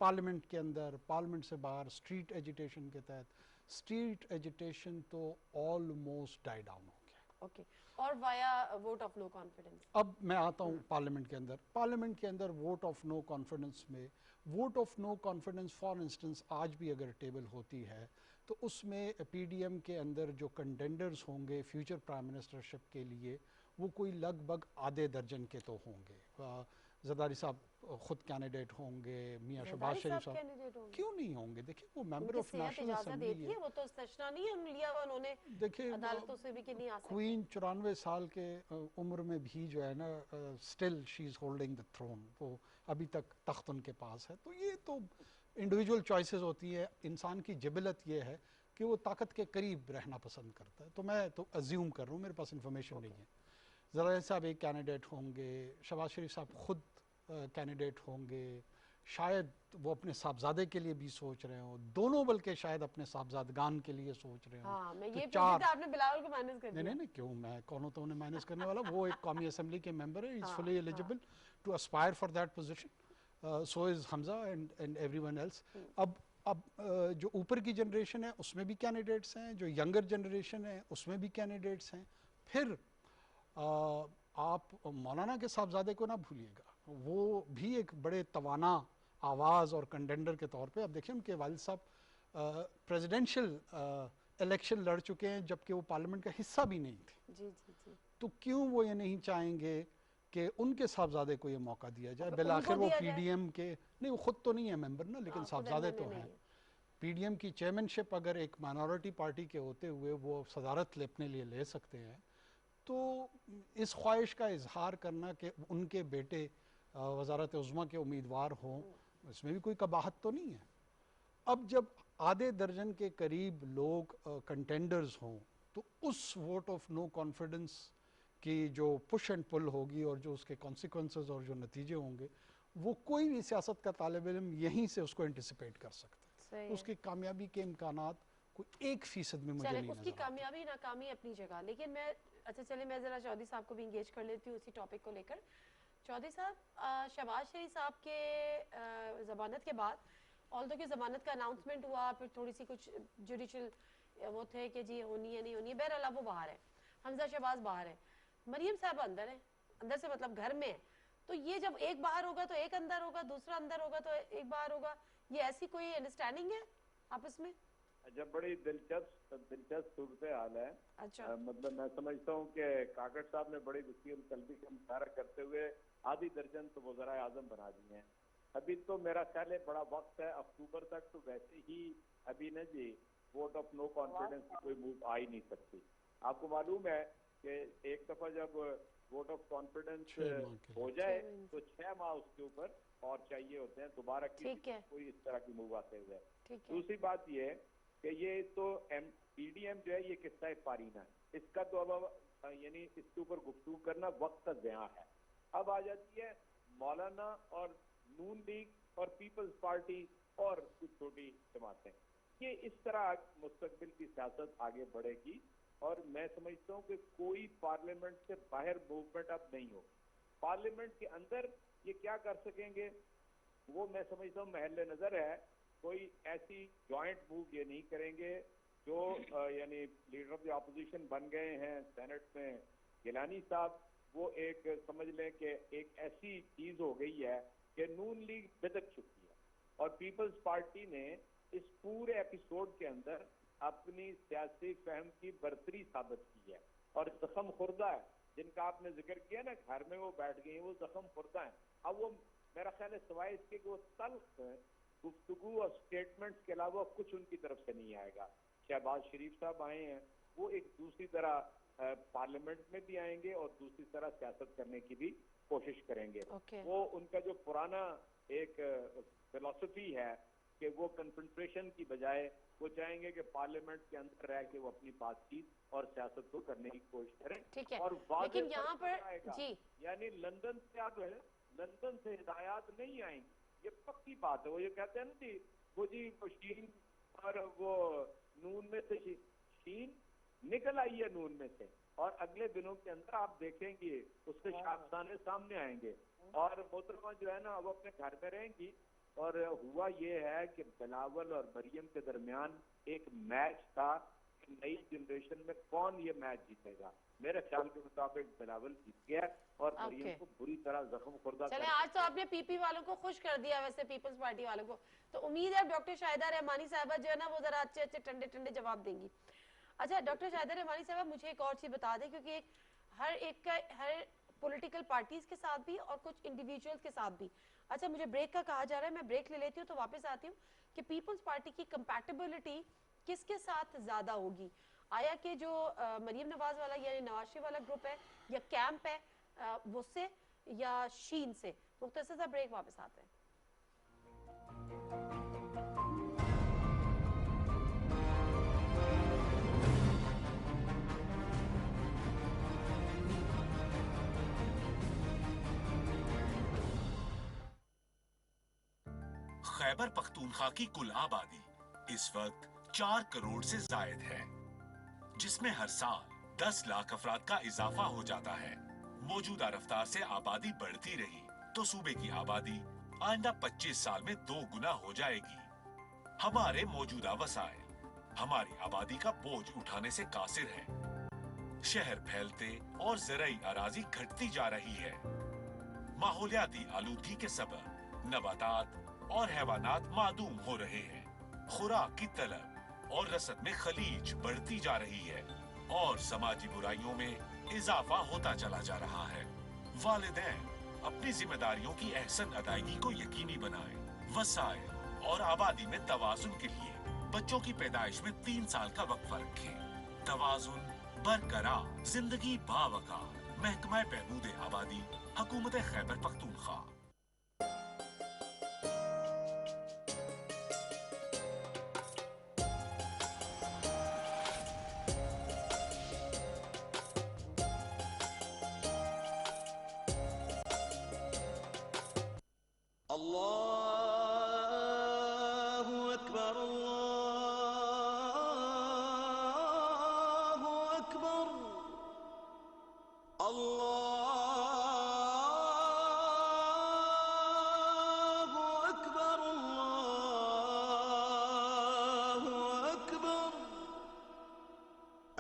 पार्लियामेंट के अंदर, पार्लियामेंट से बाहर, स्ट्रीट एजिटेशन के तहत, स्ट्रीट एजिटेशन तो ऑलमोस्ट डाई डाउन हो गया। ओके, और via vote of no confidence. अब मैं आता हूँ पार्लियामेंट के अंदर। पार्लियामेंट के अंदर वोट ऑफ नो कॉन्फिडेंस में, vote of no confidence for instance आज भी अगर टेबल होती है तो उसमें पीडीएम के अंदर जो कंटेंडर्स होंगे फ्यूचर प्राइम मिनिस्टरशिप के लिए वो कोई लगभग आधे दर्जन के तो होंगे। जरदारी साहब खुद कैंडिडेट होंगे, मियां शहबाज शरीफ साहब कैंडिडेट होंगे, क्यों नहीं होंगे? देखिए वो मेंबर ऑफ नेशनल इजाजत असेंबली देती है, वो तो सचना नहीं है लिया हुआ उन्होंने, देखिए अदालतों से भी कि नहीं आ सकते। क्वीन 94 साल के उम्र में भी जो है ना still she is holding the throne, वो अभी तक तख्त उनके पास है। तो ये तो इंडिविजुअल चॉइसेस होती है, इंसान की जिबलत ये है कि वो ताकत के करीब रहना पसंद करता है। तो मैं तो अज्यूम कर रहा हूँ, मेरे पास इंफॉर्मेशन नहीं है। ज़रार साहब एक कैंडिडेट होंगे, शहबाज शरीफ साहब खुद कैंडिडेट होंगे, शायद वो अपने साहबजादे के लिए भी सोच रहे हो, दोनों बल्कि शायद अपने साहबजादगान के लिए सोच रहे हो। हाँ, मैं तो ये चार, आपने बिलावल को माइनस कर दिया। नहीं क्यों, मैं कौन होता हूँ उन्हें माइनस करने वाला? वो एक कौमी असेंबली के मेंबर है, इज हाँ, fully eligible to aspire for that position, so is Hamza and everyone else. अब जो ऊपर की जनरेशन है उसमें भी कैंडिडेट्स हैं, जो यंगर जनरेशन है उसमें भी कैंडिडेट्स हैं। फिर आप मौलाना के साहबजादे को ना भूलिएगा, वो भी एक बड़े तवाना आवाज़ और कंटेंडर के तौर पे। अब देखिए उनके वालिद साहब प्रेसिडेंशियल इलेक्शन लड़ चुके हैं जबकि वो पार्लियामेंट का हिस्सा भी नहीं थे। जी जी जी। तो क्यों वो ये नहीं चाहेंगे कि उनके साहबजादे को ये मौका दिया जाए? तो बिलाखिर उनको वो दिया पीडीएम के, नहीं वो खुद तो नहीं है मेंबर ना, लेकिन हाँ, खुद साहबजादे तो MNA हैं। नहीं है। पीडीएम की चेयरमैनशिप अगर एक माइनॉरिटी पार्टी के होते हुए वो सदारत अपने लिए ले सकते हैं, तो इस ख्वाहिश का इजहार करना कि उनके बेटे वजारत उज़्मा के उम्मीदवार हों, इसमें भी कोई कबाहत तो नहीं है। अब जब आधे दर्जन के करीब लोग कंटेंडर्स हों तो उस वोट ऑफ नो कॉन्फिडेंस की जो पुश एंड पुल होगी और जो उसके कॉन्सिक्वेंसेस और जो नतीजे होंगे, वो कोई भी सियासत का तालिब इल्म यहीं से उसको एंटिसिपेट कर सकता है। तो उसकी कामयाबी के इम्कानात कोई 1% में मुझे नहीं नजर उसकी आते। कामयाबी नाकामी अपनी जगह, लेकिन मैं अच्छा चलिए मैं ज़रा चौधरी साहब को भी इंगेज कर लेती हूँ इसी टॉपिक को लेकर। चौधरी साहब, शहबाज शरीफ साहब के ज़मानत के बाद, ऑल्दो की ज़मानत का अनाउंसमेंट हुआ, फिर थोड़ी सी कुछ जुडिशल वो थे कि जी होनी है नहीं होनी है, बहरहाल वो बाहर है, हमजा शहबाज बाहर है, मरियम साहब अंदर है, अंदर से मतलब घर में है। तो ये जब एक बाहर होगा तो एक अंदर होगा, दूसरा अंदर होगा तो एक बाहर होगा, ये ऐसी कोई अंडरस्टैंडिंग है आपस में? अच्छा, बड़ी दिलचस्प सूरत हाल है। अच्छा, मतलब मैं समझता हूँ कि काकड़ साहब ने बड़ी वसील कल्बी का मुशारा करते हुए आधी दर्जन तो वज़राए आज़म बना दिए हैं। अभी तो मेरा ख्याल है बड़ा वक्त है, अक्टूबर तक तो वैसे ही अभी न जी वोट ऑफ नो कॉन्फिडेंस की कोई मूव आ ही नहीं सकती। आपको मालूम है कि एक दफा जब वोट ऑफ कॉन्फिडेंस हो जाए तो 6 माह उसके ऊपर और चाहिए होते हैं दोबारा कोई इस तरह की मूव आते हुए। दूसरी बात ये है कि ये तो पीडीएम जो है ये किस्सा है पारीना है, इसका तो अब यानी इसके ऊपर गुफ्तगू करना वक्त का ज़िया है। अब आ जाती है मौलाना और नून लीग और पीपल्स पार्टी और कुछ छोटी जमातें, ये इस तरह मुस्तकबिल की सियासत आगे बढ़ेगी। और मैं समझता हूँ कि कोई पार्लियामेंट से बाहर मूवमेंट अब नहीं हो। पार्लियामेंट के अंदर ये क्या कर सकेंगे वो मैं समझता हूँ महल नजर है। कोई ऐसी जॉइंट मूव ये नहीं करेंगे जो यानी लीडर ऑफ द अपोजिशन बन गए हैं सेनेट में गिलानी साहब, वो एक समझ लें कि एक ऐसी चीज हो गई है कि नून लीग बिदक चुकी है और पीपल्स पार्टी ने इस पूरे एपिसोड के अंदर अपनी सियासी फहम की बरतरी साबित की है और जख्म खुर्दा है जिनका आपने जिक्र किया ना, घर में वो बैठ गई हैं, वो जख्म खुर्दा है। अब वो मेरा ख्याल है सिवाय इसके कि वो तल्ख गुफ्तगू और स्टेटमेंट्स के अलावा कुछ उनकी तरफ से नहीं आएगा। शहबाज शरीफ साहब आए हैं, वो एक दूसरी तरह पार्लियामेंट में भी आएंगे और दूसरी तरह सियासत करने की भी कोशिश करेंगे। वो उनका जो पुराना एक फिलॉसफी है कि वो कंसंट्रेशन की बजाय वो चाहेंगे कि पार्लियामेंट के अंदर रह के वो अपनी बातचीत और सियासत को करने की कोशिश करें। ठीक है, और लेकिन यहाँ पर जी यानी लंदन से आप लंदन से हिदायत नहीं आएंगी, ये पक्की बात है। वो ये कहते हैं ना जी वो शीन और वो नून में से शीन निकल आई है नून में से, और अगले दिनों के अंदर आप देखेंगे उसके शाखसाने सामने आएंगे और मोहतरमा जो है ना वो अपने घर में रहेंगी और हुआ ये है कि बिलावल और मरियम के दरमियान एक मैच था, नई जनरेशन में कौन ये मैच जीतेगा। मेरे ख्याल के मुताबिक बिलावल जीत गया और मरियम को बुरी तरह जख्म खुर्दा। चले, आज तो आपने पीपी वालों को खुश कर दिया, वैसे पीपल्स पार्टी वालों को। तो उम्मीद है डॉक्टर शाहिदा रहमानी साहबा जो है ना, वो जरा अच्छे अच्छे ठंडे ठंडे जवाब देंगी। अच्छा डॉक्टर शाहिदा रहमानी साहबा, मुझे एक और चीज बता दें, क्योंकि हर पॉलिटिकल पार्टीज के साथ भी और कुछ इंडिविजुअल्स के साथ भी। अच्छा, मुझे ब्रेक का कहा जा रहा है, मैं ब्रेक ले लेती हूँ तो वापस आती हूँ कि पीपल्स पार्टी की कंपैटिबिलिटी किसके साथ ज्यादा होगी। आया कि जो मरियम नवाज वाला यानी नवाज शरीफ वाला ग्रुप है या कैंप है वो से, या शीन से। मुख्तसर सा ब्रेक, वापस आते हैं। खैबर पख्तूनख्वा की कुल आबादी इस वक्त 4 करोड़ से जायद है, जिसमें हर साल 10 लाख अफराद का इजाफा हो जाता है। मौजूदा रफ्तार से आबादी बढ़ती रही तो सूबे की आबादी आइंदा 25 साल में 2 गुना हो जाएगी। हमारे मौजूदा वसाइल हमारी आबादी का बोझ उठाने से कासिर है। शहर फैलते और ज़राई अराजी घटती जा रही है। माहौलियाती आलूदगी के सबब नबातात और हैवानात मादूम हो रहे हैं। खुराक की तलब और रसद में खलीज बढ़ती जा रही है और समाजी बुराइयों में इजाफा होता चला जा रहा है। वालिदैन अपनी जिम्मेदारियों की अहसन अदायगी को यकीनी बनाएं। वसाइल और आबादी में तवाजुन के लिए बच्चों की पैदाइश में 3 साल का वक्फा रखें। तवाजुन बरकरार, जिंदगी बावकार। महकमा बहबूद आबादी, हुकूमत खैबर पख्तूनख्वा।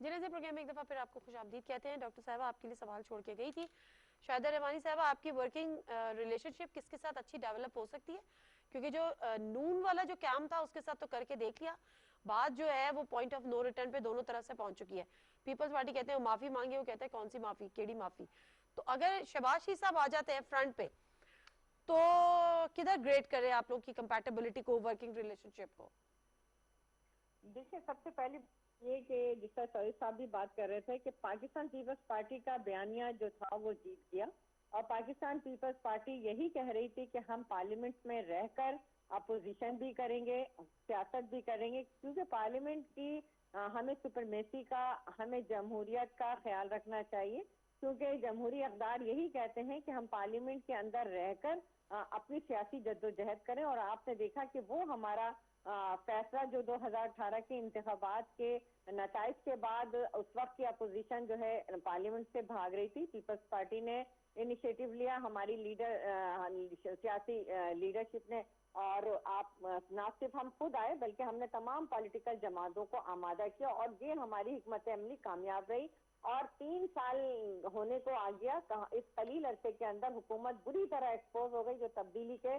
जिन्हें प्रोग्राम में एक दफ़ा फिर आपको खुशामदीद कहते हैं। डॉक्टर साहबा आपके लिए सवाल छोड़ के गई थी। शाहिदा रहमानी साहबा, आपकी वर्किंग रिलेशनशिप किसके साथ अच्छी डेवलप हो सकती है? क्योंकि जो नून वाला जो कैंप था उसके साथ तो करके देख लिया, बात जो है वो पॉइंट ऑफ नो रिटर्न पे दोनों तरफ से पहुंच चुकी है। पीपल्स पार्टी कहते हैं माफी मांगी, वो कहते हैं कौन सी माफी, केड़ी माफी। तो अगर शहबाज शरीफ साहब आ जाते हैं फ्रंट पे तो किधर ग्रेड करें आप लोग की कंपैटिबिलिटी को, वर्किंग रिलेशनशिप को? देखिए, सबसे पहली ये कि जिस तरह सईद साहब भी बात कर रहे थे कि पाकिस्तान पीपल्स पार्टी का बयानिया जो था वो जीत गया, और पाकिस्तान पीपल्स पार्टी यही कह रही थी कि हम पार्लियामेंट में रहकर अपोजिशन भी करेंगे, सियासत भी करेंगे, क्योंकि पार्लियामेंट की हमें सुपरमेसी का, हमें जमहूरियत का ख्याल रखना चाहिए, क्योंकि जमहूरी अक़दार यही कहते हैं कि हम पार्लियामेंट के अंदर रहकर अपनी सियासी जद्दोजहद करें। और आपने देखा कि वो हमारा फैसला जो 2018 के इंतखाबात के नताइज के बाद उस वक्त की अपोजिशन जो है पार्लियामेंट से भाग रही थी, पीपल्स पार्टी ने इनिशिएटिव लिया, हमारी सियासी लीडरशिप ने, और आप ना सिर्फ हम खुद आए बल्कि हमने तमाम पॉलिटिकल जमातों को आमादा किया, और ये हमारी हिकमत अमली कामयाब रही। और 3 साल होने को आ गया, इस कलील अरसे के अंदर हुकूमत बुरी तरह एक्सपोज हो गई जो तब्दीली के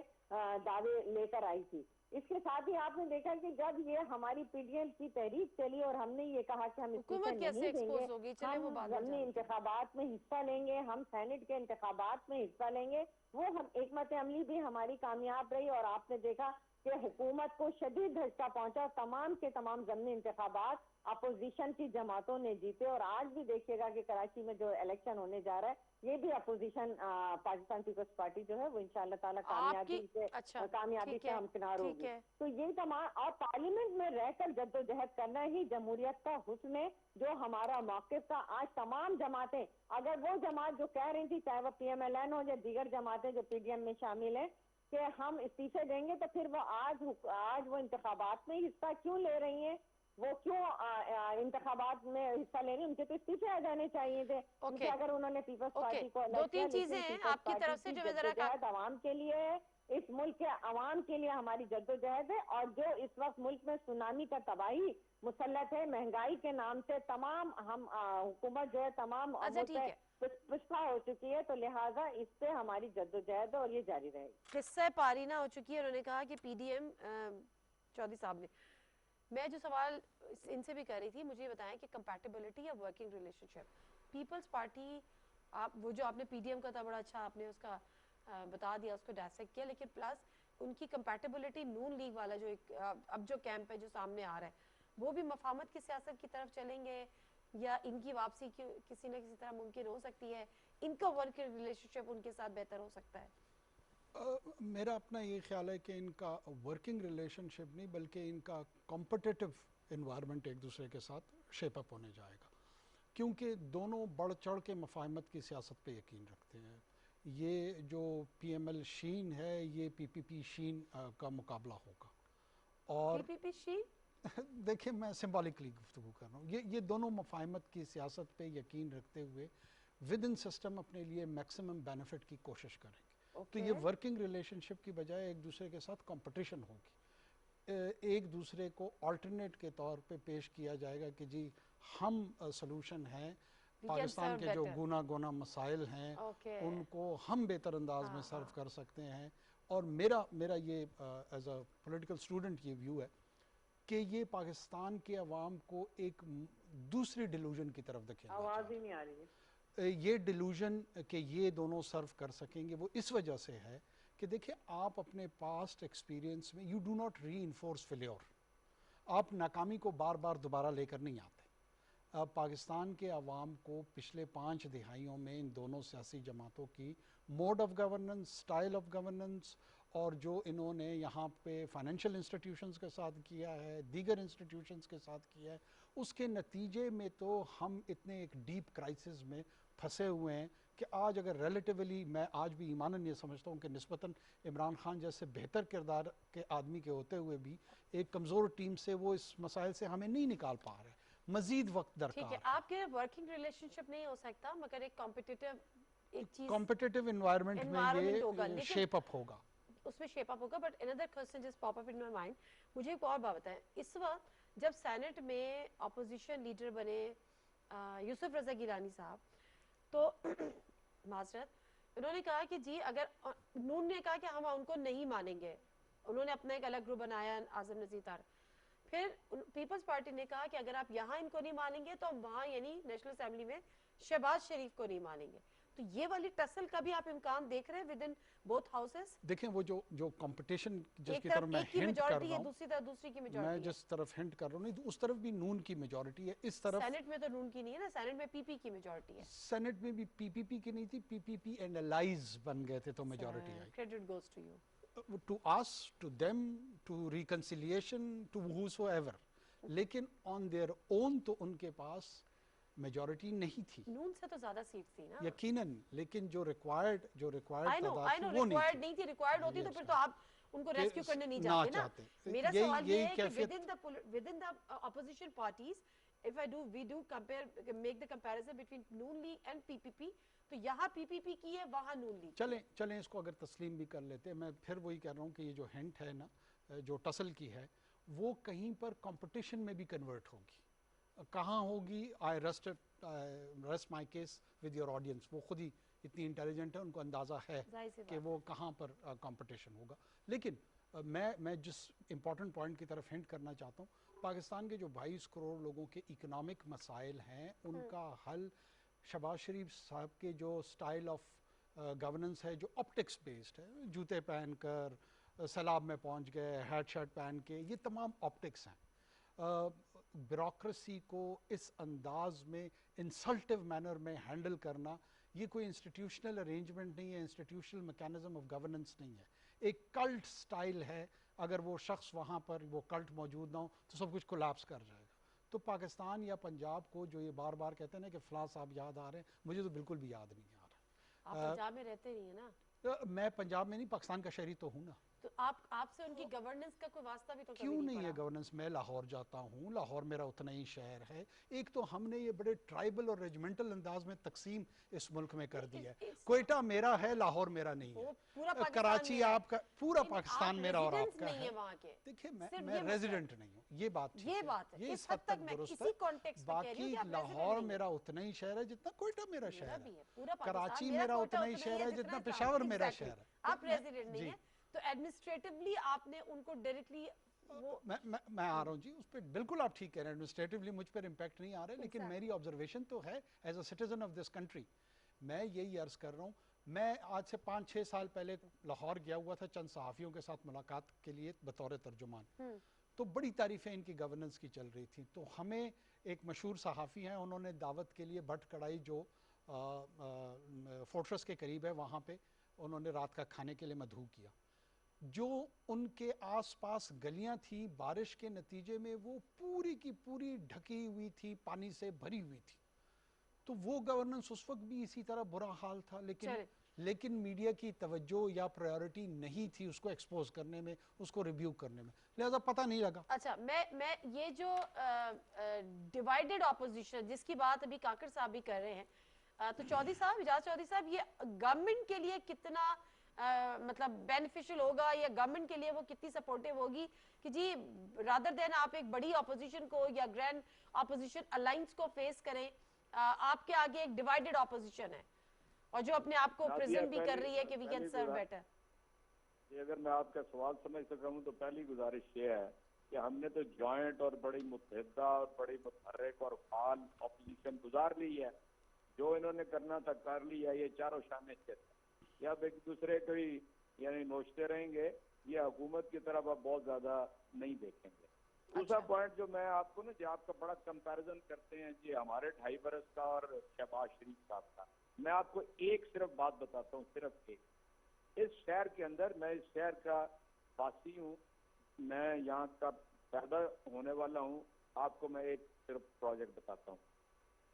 दावे लेकर आई थी। इसके साथ ही आपने देखा कि जब ये हमारी पीडीएम की तहरीक चली और हमने ये कहा कि हम हुकूमत कैसे एक्सपोज होगी, चलिए वो बाद में ज़मीनी इंतखाबात में हिस्सा लेंगे, हम सेनेट के इंतखाबात में हिस्सा लेंगे, वो हम हिकमत अमली भी हमारी कामयाब रही। और आपने देखा कि हुकूमत को शदीद झटका पहुंचा, तमाम के तमाम ज़मीनी इंतखाबात अपोजिशन की जमातों ने जीते। और आज भी देखिएगा कि कराची में जो इलेक्शन होने जा रहा है, ये भी अपोजिशन पाकिस्तान पीपल्स पार्टी जो है वो इंशाअल्लाह ताला कामयाबी से हमकिनार होगी। तो ये तमाम, और पार्लियामेंट में रहकर जद्दोजहद करना ही जमहूरियत का हुस्न है, जो हमारा मौक़िफ़ था। आज तमाम जमातें, अगर वो जमात जो कह रही थी, चाहे वो PMLN हो या दीगर जमातें जो PDM में शामिल है, कि हम इस्तीफे देंगे, तो फिर वो आज वो इंतखाबात में हिस्सा क्यों ले रही हैं? वो क्यों इंतखाबात में हिस्सा लेने, उनके तो इस्तीफे आ जाने चाहिए थे। क्योंकि अगर उन्होंने पीपल्स पार्टी को अलग 2-3 चीजें हैं आपकी तरफ से जो मैं जरा आवाम के लिए है, इस मुल्क के अवाम के लिए हमारी जद्दोजहद है। और जो इस वक्त मुल्क में सुनामी का तबाही मुसल्लत है महंगाई के नाम से, तमाम हम हुकूमत जो है तमाम पुष्पा हो चुकी है, तो लिहाजा इस पे हमारी जद्दोजहद और ये जारी रहेगी। किस्सा पारीना हो चुकी है। उन्होंने कहा कि PDM चौधरी साहब ने, मैं जो सवाल इनसे भी कर रही थी, मुझे बताएं कि कंपैटिबिलिटी या वर्किंग रिलेशनशिप, पीपल्स पार्टी, आप वो जो आपने PDM का था बड़ा अच्छा आपने उसका बता दिया, उसको डायसेक्ट किया, लेकिन प्लस उनकी कंपैटिबिलिटी नून लीग वाला जो एक अब जो कैंप है जो सामने आ रहा है, वो भी मफामत की सियासत की तरफ चलेंगे या इनकी वापसी किसी न किसी तरह मुमकिन हो सकती है, इनका वर्किंग रिलेशनशिप उनके साथ बेहतर हो सकता है? मेरा अपना ये ख्याल है कि इनका वर्किंग रिलेशनशिप नहीं बल्कि इनका कॉम्पिटिटिव इन्वायरमेंट एक दूसरे के साथ शेप अप होने जाएगा, क्योंकि दोनों बढ़ चढ़ के मफाहमत की सियासत पे यकीन रखते हैं। ये जो PML शीन है, ये PPP शीन का मुकाबला होगा। और PPP शीन देखिए, मैं सिम्बॉलिकली गुफ्तगू कर रहा हूँ, ये दोनों मफाहमत की सियासत पे यकीन रखते हुए विद इन सिस्टम अपने लिए मैक्सिमम बेनिफिट की कोशिश करेंगे। तो ये वर्किंग रिलेशनशिप की बजाय एक दूसरे के साथ कंपटीशन होगी, एक दूसरे को अल्टरनेट के तौर पे पेश किया जाएगा कि जी हम सलूशन हैं, पाकिस्तान के जो गुना गुना मसाइल हैं उनको हम बेहतर अंदाज में सर्व कर सकते हैं। और मेरा ये एज अ पॉलिटिकल स्टूडेंट ये व्यू है कि ये पाकिस्तान के अवाम को एक दूसरी डिलूजन की तरफ धकेलना, आवाज ही नहीं आ रही है, ये डिलूजन कि ये दोनों सर्व कर सकेंगे, वो इस वजह से है कि देखिए आप अपने पास्ट एक्सपीरियंस में यू डू नॉट री इन्फोर्स फेल्योर, आप नाकामी को बार बार दोबारा लेकर नहीं आते। अब पाकिस्तान के अवाम को पिछले 5 दिहाइयों में इन दोनों सियासी जमातों की mode of governance, style of governance और जो इन्होंने यहाँ पे फाइनेंशियल इंस्टीट्यूशंस के साथ किया है, दीगर इंस्टीट्यूशंस के साथ किया है, उसके नतीजे में तो हम इतने एक डीप क्राइसिस में फंसे हुए हैं कि आज अगर रिलेटिवली मैं आज भी ईमानन ये समझता हूँ कि निस्बतन इमरान खान जैसे बेहतर किरदार के आदमी के होते हुए भी एक कमज़ोर टीम से वो इस मसाइल से हमें नहीं निकाल पा रहे, मजीद वक्त दरकार है। आपके वर्किंग रिलेशनशिप नहीं हो सकता मगर एक कॉम्पिटिटिव इन्वायरमेंट में ये शेप अप होगा, उसमें शेप अप होगा। But another question just pop up in my mind, मुझे एक और बात बताएं, इस वक्त जब सेनेट में अपोजिशन लीडर बने यूसुफ रजा गिलानी साहब, तो माजरत उन्होंने कहा कि जी अगर नून ने कहा कि हम उनको नहीं मानेंगे, उन्होंने अपना एक अलग ग्रुप बनाया आजम नज़ीर तार, फिर पीपल्स पार्टी ने कहा कि अगर आप यहाँ इनको नहीं मानेंगे तो हम वहाँ यानी नेशनल असेंबली में शहबाज शरीफ को नहीं मानेंगे। तो ये वाली टसल का भी आप इम्कान देख रहे हैं विद इन बोथ हाउसेस? देखें वो जो कंपटीशन जिसकी एक तरफ तरफ मैं एक की हिंट कर मेजॉरिटी रहा है, हूँ, दूसरी तरफ दूसरी की मेजॉरिटी मैं है। जिस तरफ हिंट कर रहा हूँ, नहीं तो उस तरफ भी नून की मेजॉरिटी है, इस तरफ सेनेट में तो नून की नहीं है ना, सेनेट में पीपी की मेजॉरिटी है। सेनेट में भी पीपीपी की नहीं थी, पीपीपी एंड अलाइज बन गए थे तो मेजॉरिटी आई। Credit goes to you, to us, to them, to reconciliation, to whosoever, लेकिन on their own तो उनके पास मेजॉरिटी नहीं थी नून से तो ज्यादा सीट्स थी ना। यकीनन, लेकिन जो रिक्वायर्ड आई नो तादाद थी वो रिक्वायर्ड नहीं नहीं थी, रिक्वायर्ड होती तो Yes, फिर तो आप उनको कि रेस्क्यू करने नहीं ना जाते ना। चाहते। मेरा यही- सवाल यही ये है कि कैफियत- within the opposition parties, if I do we do compare make the comparison between Noon league and PPP, तो यहाँ पीपीपी की है, वहाँ नून लीग। चलें इसको अगर तस्लीम भी कर लेते हैं। मैं फिर वही कह रहा हूँ कि ये जो हिंट है ना, जो टसल की है, वो कहीं पर कंपटीशन में भी कन्वर्ट होगी। कहाँ होगी? आई rest my case with your audience. वो खुद ही इतनी इंटेलिजेंट है, उनको अंदाज़ा है जाहिर सी कि बात। वो कहाँ पर कंपटीशन होगा। लेकिन मैं जिस इम्पॉर्टेंट पॉइंट की तरफ हिंट करना चाहता हूँ, पाकिस्तान के जो 22 करोड़ लोगों के इकोनॉमिक मसाइल हैं, उनका हल शहबाज शरीफ साहब के जो स्टाइल ऑफ गवर्नेंस है, जो ऑप्टिक्स बेस्ड है, जूते पहनकर सैलाब में पहुंच गए, हैट शर्ट पहन के, ये तमाम ऑप्टिक्स हैं। ब्यूरोक्रेसी को इस अंदाज में इंसल्टिव मैनर में हैंडल करना, ये कोई इंस्टीट्यूशनल अरेंजमेंट नहीं है, इंस्टीट्यूशनल मैकेनिज्म ऑफ गवर्नेंस नहीं है, एक कल्ट स्टाइल है। अगर वो शख्स वहाँ पर वो कल्ट मौजूद ना हो तो सब कुछ कोलैप्स कर जाएगा। तो पाकिस्तान या पंजाब को जो ये बार बार कहते हैं ना कि फलां साहब याद आ रहे हैं, मुझे तो बिल्कुल भी याद नहीं आ आप पंजाब में रहते नहीं है ना, रहा। मैं पंजाब में नहीं, पाकिस्तान का शहरी तो हूँ ना। तो आपसे उनकी गवर्नेंस का कोई वास्ता भी तो कभी क्यों नहीं है पड़ा। गवर्नेंस? मैं लाहौर जाता हूँ, लाहौर मेरा उतना ही शहर है। एक तो हमने ये बड़े ट्राइबल और रेजिमेंटल अंदाज में तकसीम इस मुल्क में कर दी है। कोयटा मेरा है, लाहौर मेरा नहीं वो है, पूरा पाकिस्तान कराची मेरा है। आपका, पूरा लेकिन पाकिस्तान आप मेरा और residents आपका नहीं है है। वहाँ के। देखिए सिर्फ मैं ये मसला है। रेजिडेंट नहीं हूँ, ये बात ठीक ये बात है, ये इस इस हद हद तक तक मैं दुरुस्त इसी है। कॉन्टेक्स्ट में कह रही हूँ बाकी कि आप resident लाहौर नहीं मेरा उतना ही शहर है जितना कोयटा मेरा मेरा शहर भी है, है, पूरा पाकिस्तान कराची मेरा मेरा कोटा उतना ही शहर है जितना पेशावर मेरा शहर है। आप रेजिडेंट नहीं जी। है, तो एडमिनिस्ट्रेटिवली आपने उनको डायरेक्टली वो मैं आ रहा हूँ जी उस पर। बिल्कुल आप ठीक कह रहे हैं, एडमिनिस्ट्रेटिवली मुझ पर इम्पैक्ट नहीं आ रहा है, लेकिन Exactly. मेरी ऑब्जर्वेशन तो है as a citizen of this country. मैं यही अर्ज कर रहा हूँ, मैं आज से 5-6 साल पहले लाहौर गया हुआ था चंद सहाफ़ियों के साथ मुलाकात के लिए बतौर तर्जुमान। तो बड़ी तारीफ़ें इनकी गवर्नेंस की चल रही थी। तो हमें एक मशहूर सहाफ़ी हैं, उन्होंने दावत के लिए भट्ट कढ़ाई जो फोर्ट्रेस के करीब है वहाँ पे उन्होंने रात का खाने के लिए मधु किया। जो उनके आसपास गलियां थी, बारिश के नतीजे में वो पूरी की पूरी ढकी हुई थी, पानी से भरी हुई थी। तो वो गवर्नेंस उस वक्त भी इसी तरह बुरा हाल था, लेकिन मीडिया की तवज्जो या प्रायोरिटी नहीं थी उसको एक्सपोज करने में, उसको रिव्यू करने में, लिहाजा पता नहीं लगा। अच्छा, मैं ये जो डिवाइडेड ऑपोजिशन जिसकी बात अभी काकर साहब भी कर रहे हैं, तो चौधरी साहब, इजाज चौधरी साहब, ये गवर्नमेंट के लिए कितना मतलब बेनिफिशियल होगा, या गवर्नमेंट के लिए वो कितनी सपोर्टिव होगी कि जी रादर देन आप एक बड़ी ऑपोजिशन को या ग्रैंड ऑपोजिशन अलायंस को फेस करें, आपके आगे एक डिवाइडेड ऑपोजिशन है और जो अपने आप को प्रेजेंट भी कर रही है कि वी कैन सर्व बेटर। अगर मैं आपका सवाल समझ सका हूँ तो पहली गुजारिश ये है कि हमने तो जॉइंट और बड़ी मुतहदा और बड़ी मुतहर्रिक और फाल ऑपोजिशन गुजार ली है। जो इन्होंने करना था कर लिया, ये चारों शामिल थे। या अब एक दूसरे को ही यानी नोचते रहेंगे, ये हुकूमत की तरफ आप बहुत ज्यादा नहीं देखेंगे। दूसरा पॉइंट जो मैं आपको ना, जो आपका बड़ा कंपैरिजन करते हैं जी हमारे 2.5 बरस का और शहबाज शरीफ साहब का, मैं आपको एक सिर्फ बात बताता हूँ, सिर्फ एक। इस शहर के अंदर, मैं इस शहर का वासी हूँ, मैं यहाँ का पैदा होने वाला हूँ। आपको मैं एक सिर्फ प्रोजेक्ट बताता हूँ।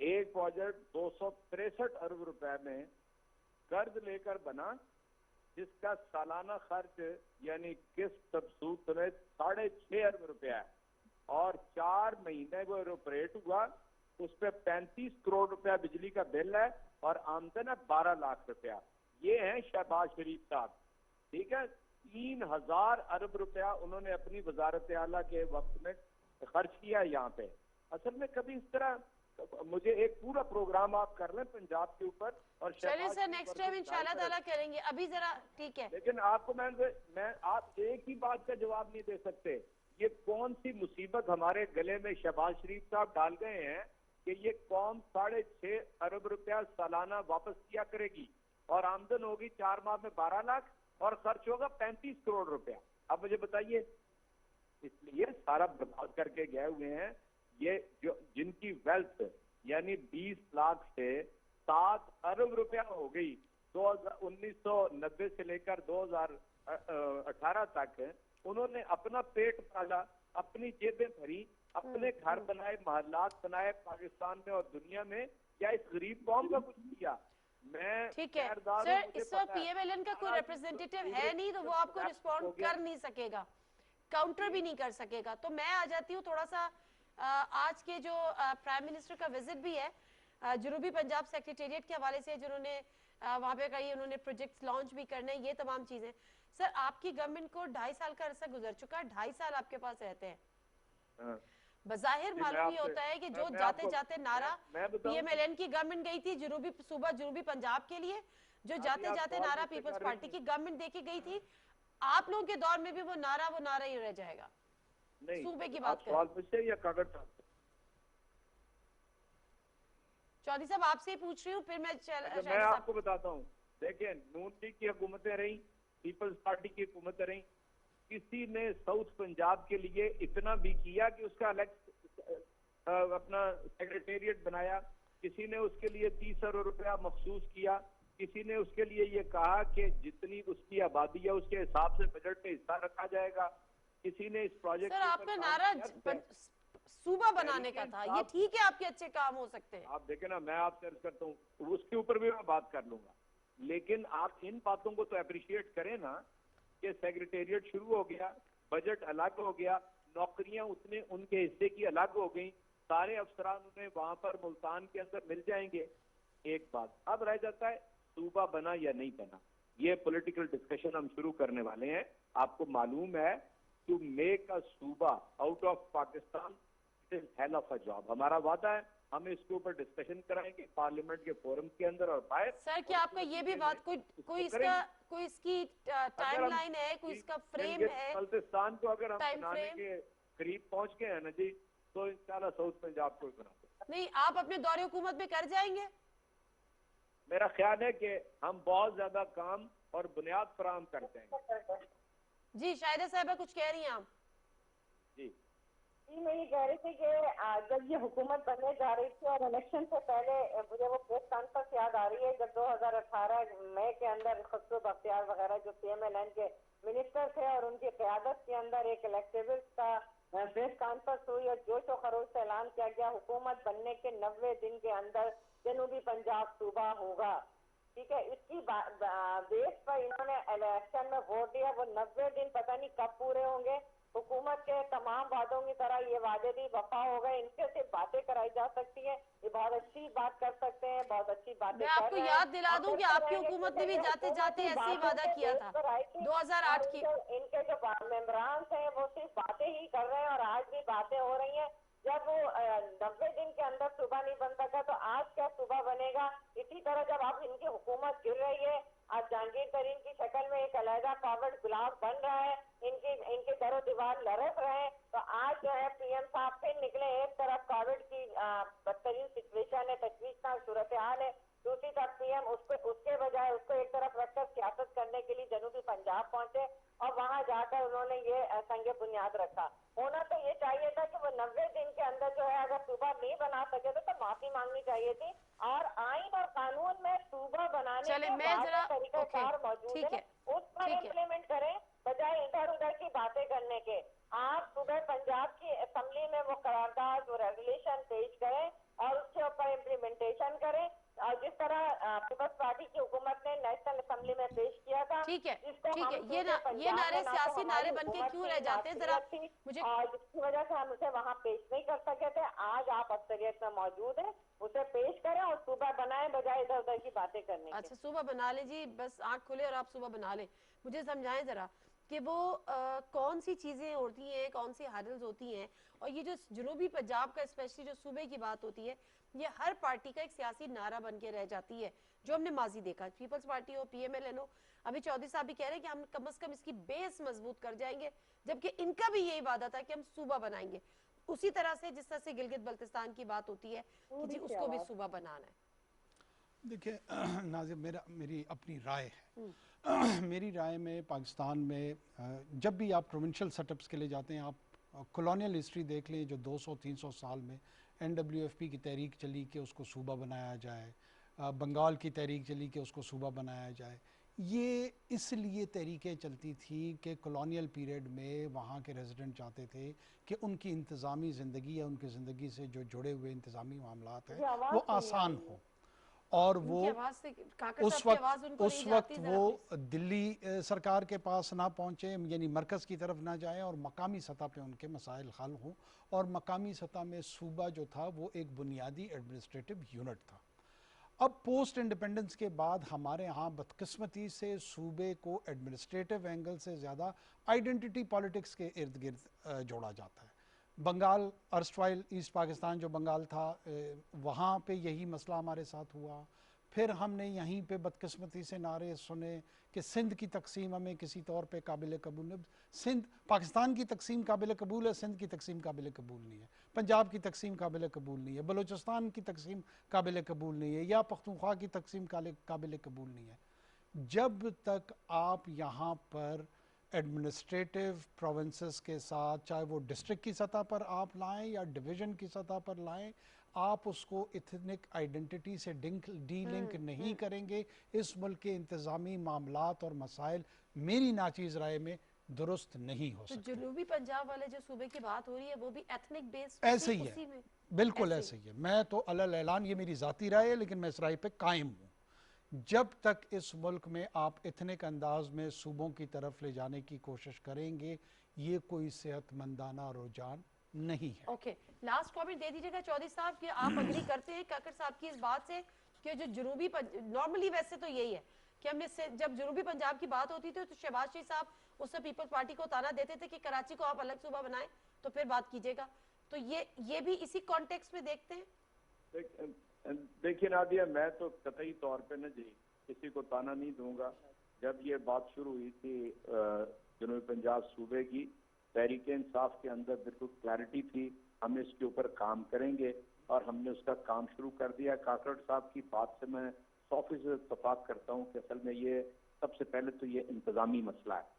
एक प्रोजेक्ट 263 अरब रुपए में कर्ज लेकर बना, जिसका सालाना खर्च यानी किस्त सूद समेत 6.5 अरब रुपया है, और 4 महीने वो ऑपरेट हुआ। उस पर 35 करोड़ रुपया बिजली का बिल है और आमदन है 12 लाख रुपया। ये है शहबाज शरीफ साहब, ठीक है। 3000 अरब रुपया उन्होंने अपनी वजारत आला के वक्त में खर्च किया यहाँ पे। असल में कभी इस तरह, मुझे एक पूरा प्रोग्राम आप कर लें पंजाब के ऊपर, और चलिए सर, नेक्स्ट टाइम इंशाल्लाह ताला करेंगे। अभी जरा ठीक है, लेकिन आपको मैं आप एक ही बात का जवाब नहीं दे सकते। ये कौन सी मुसीबत हमारे गले में शहबाज शरीफ साहब डाल गए हैं कि ये कौम 6.5 अरब रुपया सालाना वापस किया करेगी और आमदन होगी 4 माह में 12 लाख और खर्च होगा 35 करोड़ रुपया। अब मुझे बताइए, इसलिए सारा बर्बाद करके गए हुए हैं ये जो जिनकी वेल्थ यानी 20 लाख से 7 अरब रुपया हो गई 1990 से लेकर 2018 तक। उन्होंने अपना पेट पाला, अपनी जेबें भरी, अपने घर बनाए, मोहल्लात बनाए पाकिस्तान में और दुनिया में, या इस गरीब कौम का कुछ किया? मैं ठीक है सर, इस वक्त पीएमएलएन का कोई रिप्रेजेंटेटिव है नहीं, तो वो आपको रिस्पॉन्ड कर नहीं सकेगा, काउंटर भी नहीं कर सकेगा। तो मैं आ जाती हूँ थोड़ा सा आज के जो प्राइम मिनिस्टर का विजिट भी है जनूबी पंजाब सेक्रेटेरिएट के हवाले से, जिन्होंने वहां पे कही उन्होंने प्रोजेक्ट्स लॉन्च भी करने, ये तमाम चीजें। सर आपकी गवर्नमेंट को 2.5 साल का अरसा गुजर चुका है, 2.5 साल आपके पास रहते हैं। बजाहिर मालूम ये होता है कि जो जाते जाते नारा पीएमएलएन की गवर्नमेंट गई थी जनूबी पंजाब के लिए, जो जाते जाते नारा पीपल्स पार्टी की गवर्नमेंट देके गई थी, आप लोगों के दौर में भी वो नारा ही रह जाएगा। सूबे की बात करें, चौधरी साहब आपसे ही पूछ रही हूँ, फिर मैं आपको बताता हूँ। देखिए, नून लीग की हुकूमतें रही, पीपल्स पार्टी की हुकूमतें रही, किसी ने साउथ पंजाब के लिए इतना भी किया कि उसका अपना सेक्रेटेरिएट बनाया, किसी ने उसके लिए 30 अरब रुपया मखसूस किया, किसी ने उसके लिए ये कहा कि जितनी उसकी आबादी है उसके हिसाब से बजट में हिस्सा रखा जाएगा, किसी ने इस प्रोजेक्ट सर आपका नारा सूबा बनाने का था, ये ठीक है, आपके अच्छे काम हो सकते हैं। आप देखें ना, मैं आपसे अर्ज करता हूँ, उसके ऊपर भी मैं बात कर लूंगा, लेकिन आप इन बातों को तो अप्रिशिएट करें ना कि सेक्रेटेरिएट शुरू हो गया, बजट अलग हो गया, नौकरियां उतने उनके हिस्से की अलग हो गई, सारे अफसरान उन्हें वहां पर मुल्तान के अंदर मिल जाएंगे। एक बात अब रह जाता है, सूबा बना या नहीं बना, ये पॉलिटिकल डिस्कशन हम शुरू करने वाले हैं। आपको मालूम है, टू मेक अ सूबा out of Pakistan it is hell of a job. हमारा वादा है, हम इसके ऊपर डिस्कशन कराएंगे पार्लियामेंट के फोरम के अंदर और बाहर। सर क्या आपका ये भी बात कोई इसकी टाइमलाइन है, कोई इसका फ्रेम है? बल्तिस्तान को अगर हम बनाने के करीब पहुंच गए हैं ना जी, तो इंशाल्लाह साउथ पंजाब को बना देंगे। नहीं, आप अपने दौरे हुकूमत में कर जाएंगे? मेरा ख्याल है कि हम बहुत ज्यादा काम और बुनियाद फराहम कर जाएंगे। जी शाहिदा साहिबा कुछ कह रही हैं आप? जी मैं ये कह रही थी कि जब ये हुकूमत बनने जा रही थी और इलेक्शन से पहले मुझे वो प्रेस कॉन्फ्रेंस याद आ रही है जब 2018 मई के अंदर खुशबू बख्तियार वगैरह जो पीएमएलएन के मिनिस्टर थे और उनकी क़यादत के अंदर एक इलेक्टिविस्ट का प्रेस कॉन्फ्रेंस हुई और जोश और खरोश से ऐलान किया गया हुकूमत बनने के 90 दिन के अंदर जनूबी पंजाब सूबा होगा। ठीक है, इसकी बेस पर इन्होंने इलेक्शन में वोट दिया। वो 90 दिन पता नहीं कब पूरे होंगे। हुकूमत के तमाम वादों की तरह ये वादे भी वफा हो गए। इनसे सिर्फ बातें कराई जा सकती हैं, ये बहुत अच्छी बात कर सकते हैं, बहुत अच्छी बातें। मैं आपको याद दिला दूं कि आपकी हुकूमत ने भी जाते जाते ऐसे ही वादा किया था 2008 की। इनके जो मेंबरान हैं वो सिर्फ बातें ही कर रहे हैं और आज भी बातें हो रही हैं। जब वो 90 दिन के अंदर सुबह नहीं बन सका तो आज क्या सुबह बनेगा? इसी तरह जब अब इनकी हुकूमत गिर रही है, आज जहांगीर तरीन की शक्ल में एक अलहदा फॉरवर्ड गुलाब बन रहा है, इनके दरो दीवार लड़क रहे हैं, तो आज जो है पीएम साहब फिर निकले। एक तरफ कोविड की बदतरीन सिचुएशन है, तशवीशनाक सूरत हाल है, दूसरी तरफ पीएम उसके बजाय उसको एक तरफ रखकर सियासत करने के लिए जनूबी पंजाब पहुंचे और वहां जाकर उन्होंने ये संग बुनियाद रखा। होना तो ये चाहिए था कि वो 90 दिन के अंदर जो है अगर सूबा नहीं बना सके तो माफी मांगनी चाहिए थी और आइन और कानून में सूबा बनाने के तरीकाकार मौजूद है, उस पर इम्प्लीमेंट करें बजाय इधर उधर की बातें करने के। आप सुबह पंजाब की असेंबली में वो करारदाद वो रेगुलेशन पेश करें और उसके ऊपर इम्प्लीमेंटेशन करें और जिस तरह पीपल्स पार्टी की हुकूमत ने नेशनल असेंबली में पेश किया था। ठीक है, ये नारे सियासी नारे बनके क्यों रह जाते हैं जरा मुझे, और जिसकी वजह से हम उसे वहाँ पेश नहीं कर सके थे। आज आप अक्सरियत में मौजूद हैं, उसे पेश करें और सूबा बनाएं बजाय इधर उधर की बातें करने। अच्छा सूबा बना ले जी, बस आँख खुले और आप सूबा बना ले। मुझे समझाएं जरा कि वो कौन सी चीजें होती हैं, कौन सी हर्डल्स होती हैं, और ये जो जनूबी पंजाब का स्पेशली जो सूबे की बात होती है, ये हर पार्टी का एक सियासी नारा बन के रह जाती है जो हमने माजी देखा, पीपल्स पार्टी हो पीएमएलएन हो। अभी चौधरी साहब भी कह रहे हैं कि हम कम से कम इसकी बेस मजबूत कर जाएंगे, जबकि इनका भी यही वादा था कि हम सूबा बनाएंगे। उसी तरह से जिस तरह से गिलगित बल्तिस्तान की बात होती है कि जी उसको भी सूबा बनाना है? देखिए नाज़िम, मेरी अपनी राय है। मेरी राय में पाकिस्तान में जब भी आप प्रोविंशियल सेटअप्स के लिए जाते हैं, आप कॉलोनियल हिस्ट्री देख लें, जो 200-300 साल में NWFP की तहरीक चली कि उसको सूबा बनाया जाए, बंगाल की तहरीक चली कि उसको सूबा बनाया जाए। ये इसलिए तहरीकें चलती थी कि कॉलोनियल पीरियड में वहाँ के रेजिडेंट चाहते थे कि उनकी इंतज़ामी ज़िंदगी या उनकी ज़िंदगी से जो जुड़े हुए इंतज़ामी मामलात हैं वो आसान हो। और वो उस वक्त वो दिल्ली सरकार के पास ना पहुँचे, यानी मरकज़ की तरफ ना जाएं, और मकामी सतह पे उनके मसाइल हल हों। और मकामी सतह में सूबा जो था वो एक बुनियादी एडमिनिस्ट्रेटिव यूनिट था। अब पोस्ट इंडिपेंडेंस के बाद हमारे यहाँ बदकिस्मती से सूबे को एडमिनिस्ट्रेटिव एंगल से ज़्यादा आइडेंटिटी पॉलिटिक्स के इर्द गिर्द जोड़ा जाता है। बंगाल, अर्स्टवाइल ईस्ट पाकिस्तान जो बंगाल था, वहाँ पे यही मसला हमारे साथ हुआ। फिर हमने यहीं पे बदकिस्मती से नारे सुने कि सिंध की तकसीम हमें किसी तौर पे काबिल कबूल नहीं। सिंध, पाकिस्तान की तकसीम काबिल कबूल है, सिंध की तकसीम काबिल कबूल नहीं है, पंजाब की तकसीम काबिल कबूल नहीं है, बलूचिस्तान की तकसीम काबिल कबूल नहीं है, या पख्तूनख्वा की तकसीम काबिल कबूल नहीं है। जब तक आप यहाँ पर एडमिनिस्ट्रेटिव प्रोविंसेस के साथ, चाहे वो डिस्ट्रिक्ट की सतह पर आप लाएं या डिवीज़न की सतह पर लाएं, आप उसको इथनिक आइडेंटिटी से डी लिंक नहीं करेंगे, इस मुल्क के इंतज़ामी मामलात और मसाइल मेरी नाचीज़ राय में दुरुस्त नहीं हो सकते। जनूबी पंजाब वाले जो सूबे की बात हो रही है वो भी एथनिक बेस्ड ऐसे ही है, बिल्कुल ऐसे ही है। मैं तो अलल ऐलान, ये मेरी ज़ाती राय है, लेकिन मैं इस राय पे कायम हूँ। जब तक इस मुल्क में आप इतने अंदाज में सूबों की तरफ ले जाने की कोशिश करेंगे, ये कोई सेहतमंदाना रुझान नहीं है। ओके, लास्ट कमेंट दे दीजिएगा चौधरी साहब कि आप अग्री करते हैं काकर साहब की इस बात से कि जो जनूबी नॉर्मली वैसे तो यही है कि हमने जब जनूबी पंजाब की बात होती थी तो शहबाज शरीफ साहब उससे पीपल्स पार्टी को ताना देते थे कि कराची को आप अलग सूबा बनाएं तो फिर बात कीजिएगा। तो ये भी इसी कॉन्टेक्स्ट में देखते हैं। देखिए नादिया, मैं तो कतई तौर पे न जी किसी को ताना नहीं दूंगा। जब ये बात शुरू हुई थी जनूबी पंजाब सूबे की, तहरीक इंसाफ के अंदर बिल्कुल क्लैरिटी थी, हम इसके ऊपर काम करेंगे और हमने उसका काम शुरू कर दिया। काकड़ साहब की बात से मैं 100% इत्तफाक करता हूँ कि असल में ये सबसे पहले तो ये इंतजामी मसला है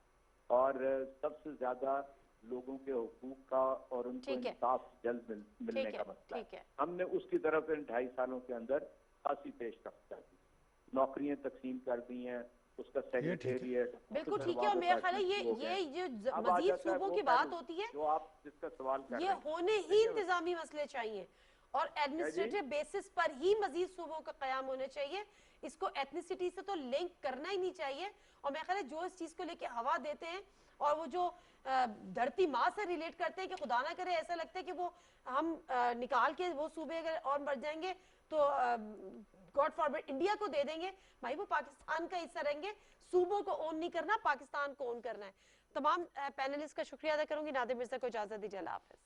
और सबसे ज्यादा लोगों के हुकूक का और उनको इंसाफ जल्द मिलने का मसला है। हमने उसकी तरफ इन 2.5 सालों के अंदर खासी पेशरफ्त कर दी, नौकरियां तकसीम कर दी हैं, उसका सेक्रेटेरिएट बिल्कुल ठीक है। और मेरा ख्याल है ये जो मजीद सूबों की बात होती है, जो आप जिसका सवाल कर ये होने ही इंतजामी मसले चाहिए और एडमिनिस्ट्रेटिव बेसिस पर ही मजीद सूबों का कयाम होने चाहिए। इसको एथनिसिटी से तो लिंक करना ही नहीं चाहिए। और मेरा ख्याल है जो इस चीज को लेके हवा देते हैं और वो जो धरती माँ से रिलेट करते हैं कि खुदा ना करे ऐसा लगता है कि वो हम निकाल के वो सूबे अगर और बढ़ जाएंगे तो गॉड फॉरबिड इंडिया को दे देंगे। भाई वो पाकिस्तान का हिस्सा रहेंगे, सूबों को ओन नहीं करना, पाकिस्तान को ओन करना है। तमाम पैनलिस्ट का शुक्रिया अदा करूंगी। नादिर मिर्जा को इजाजत दीजिए, अल्लाह हाफिज।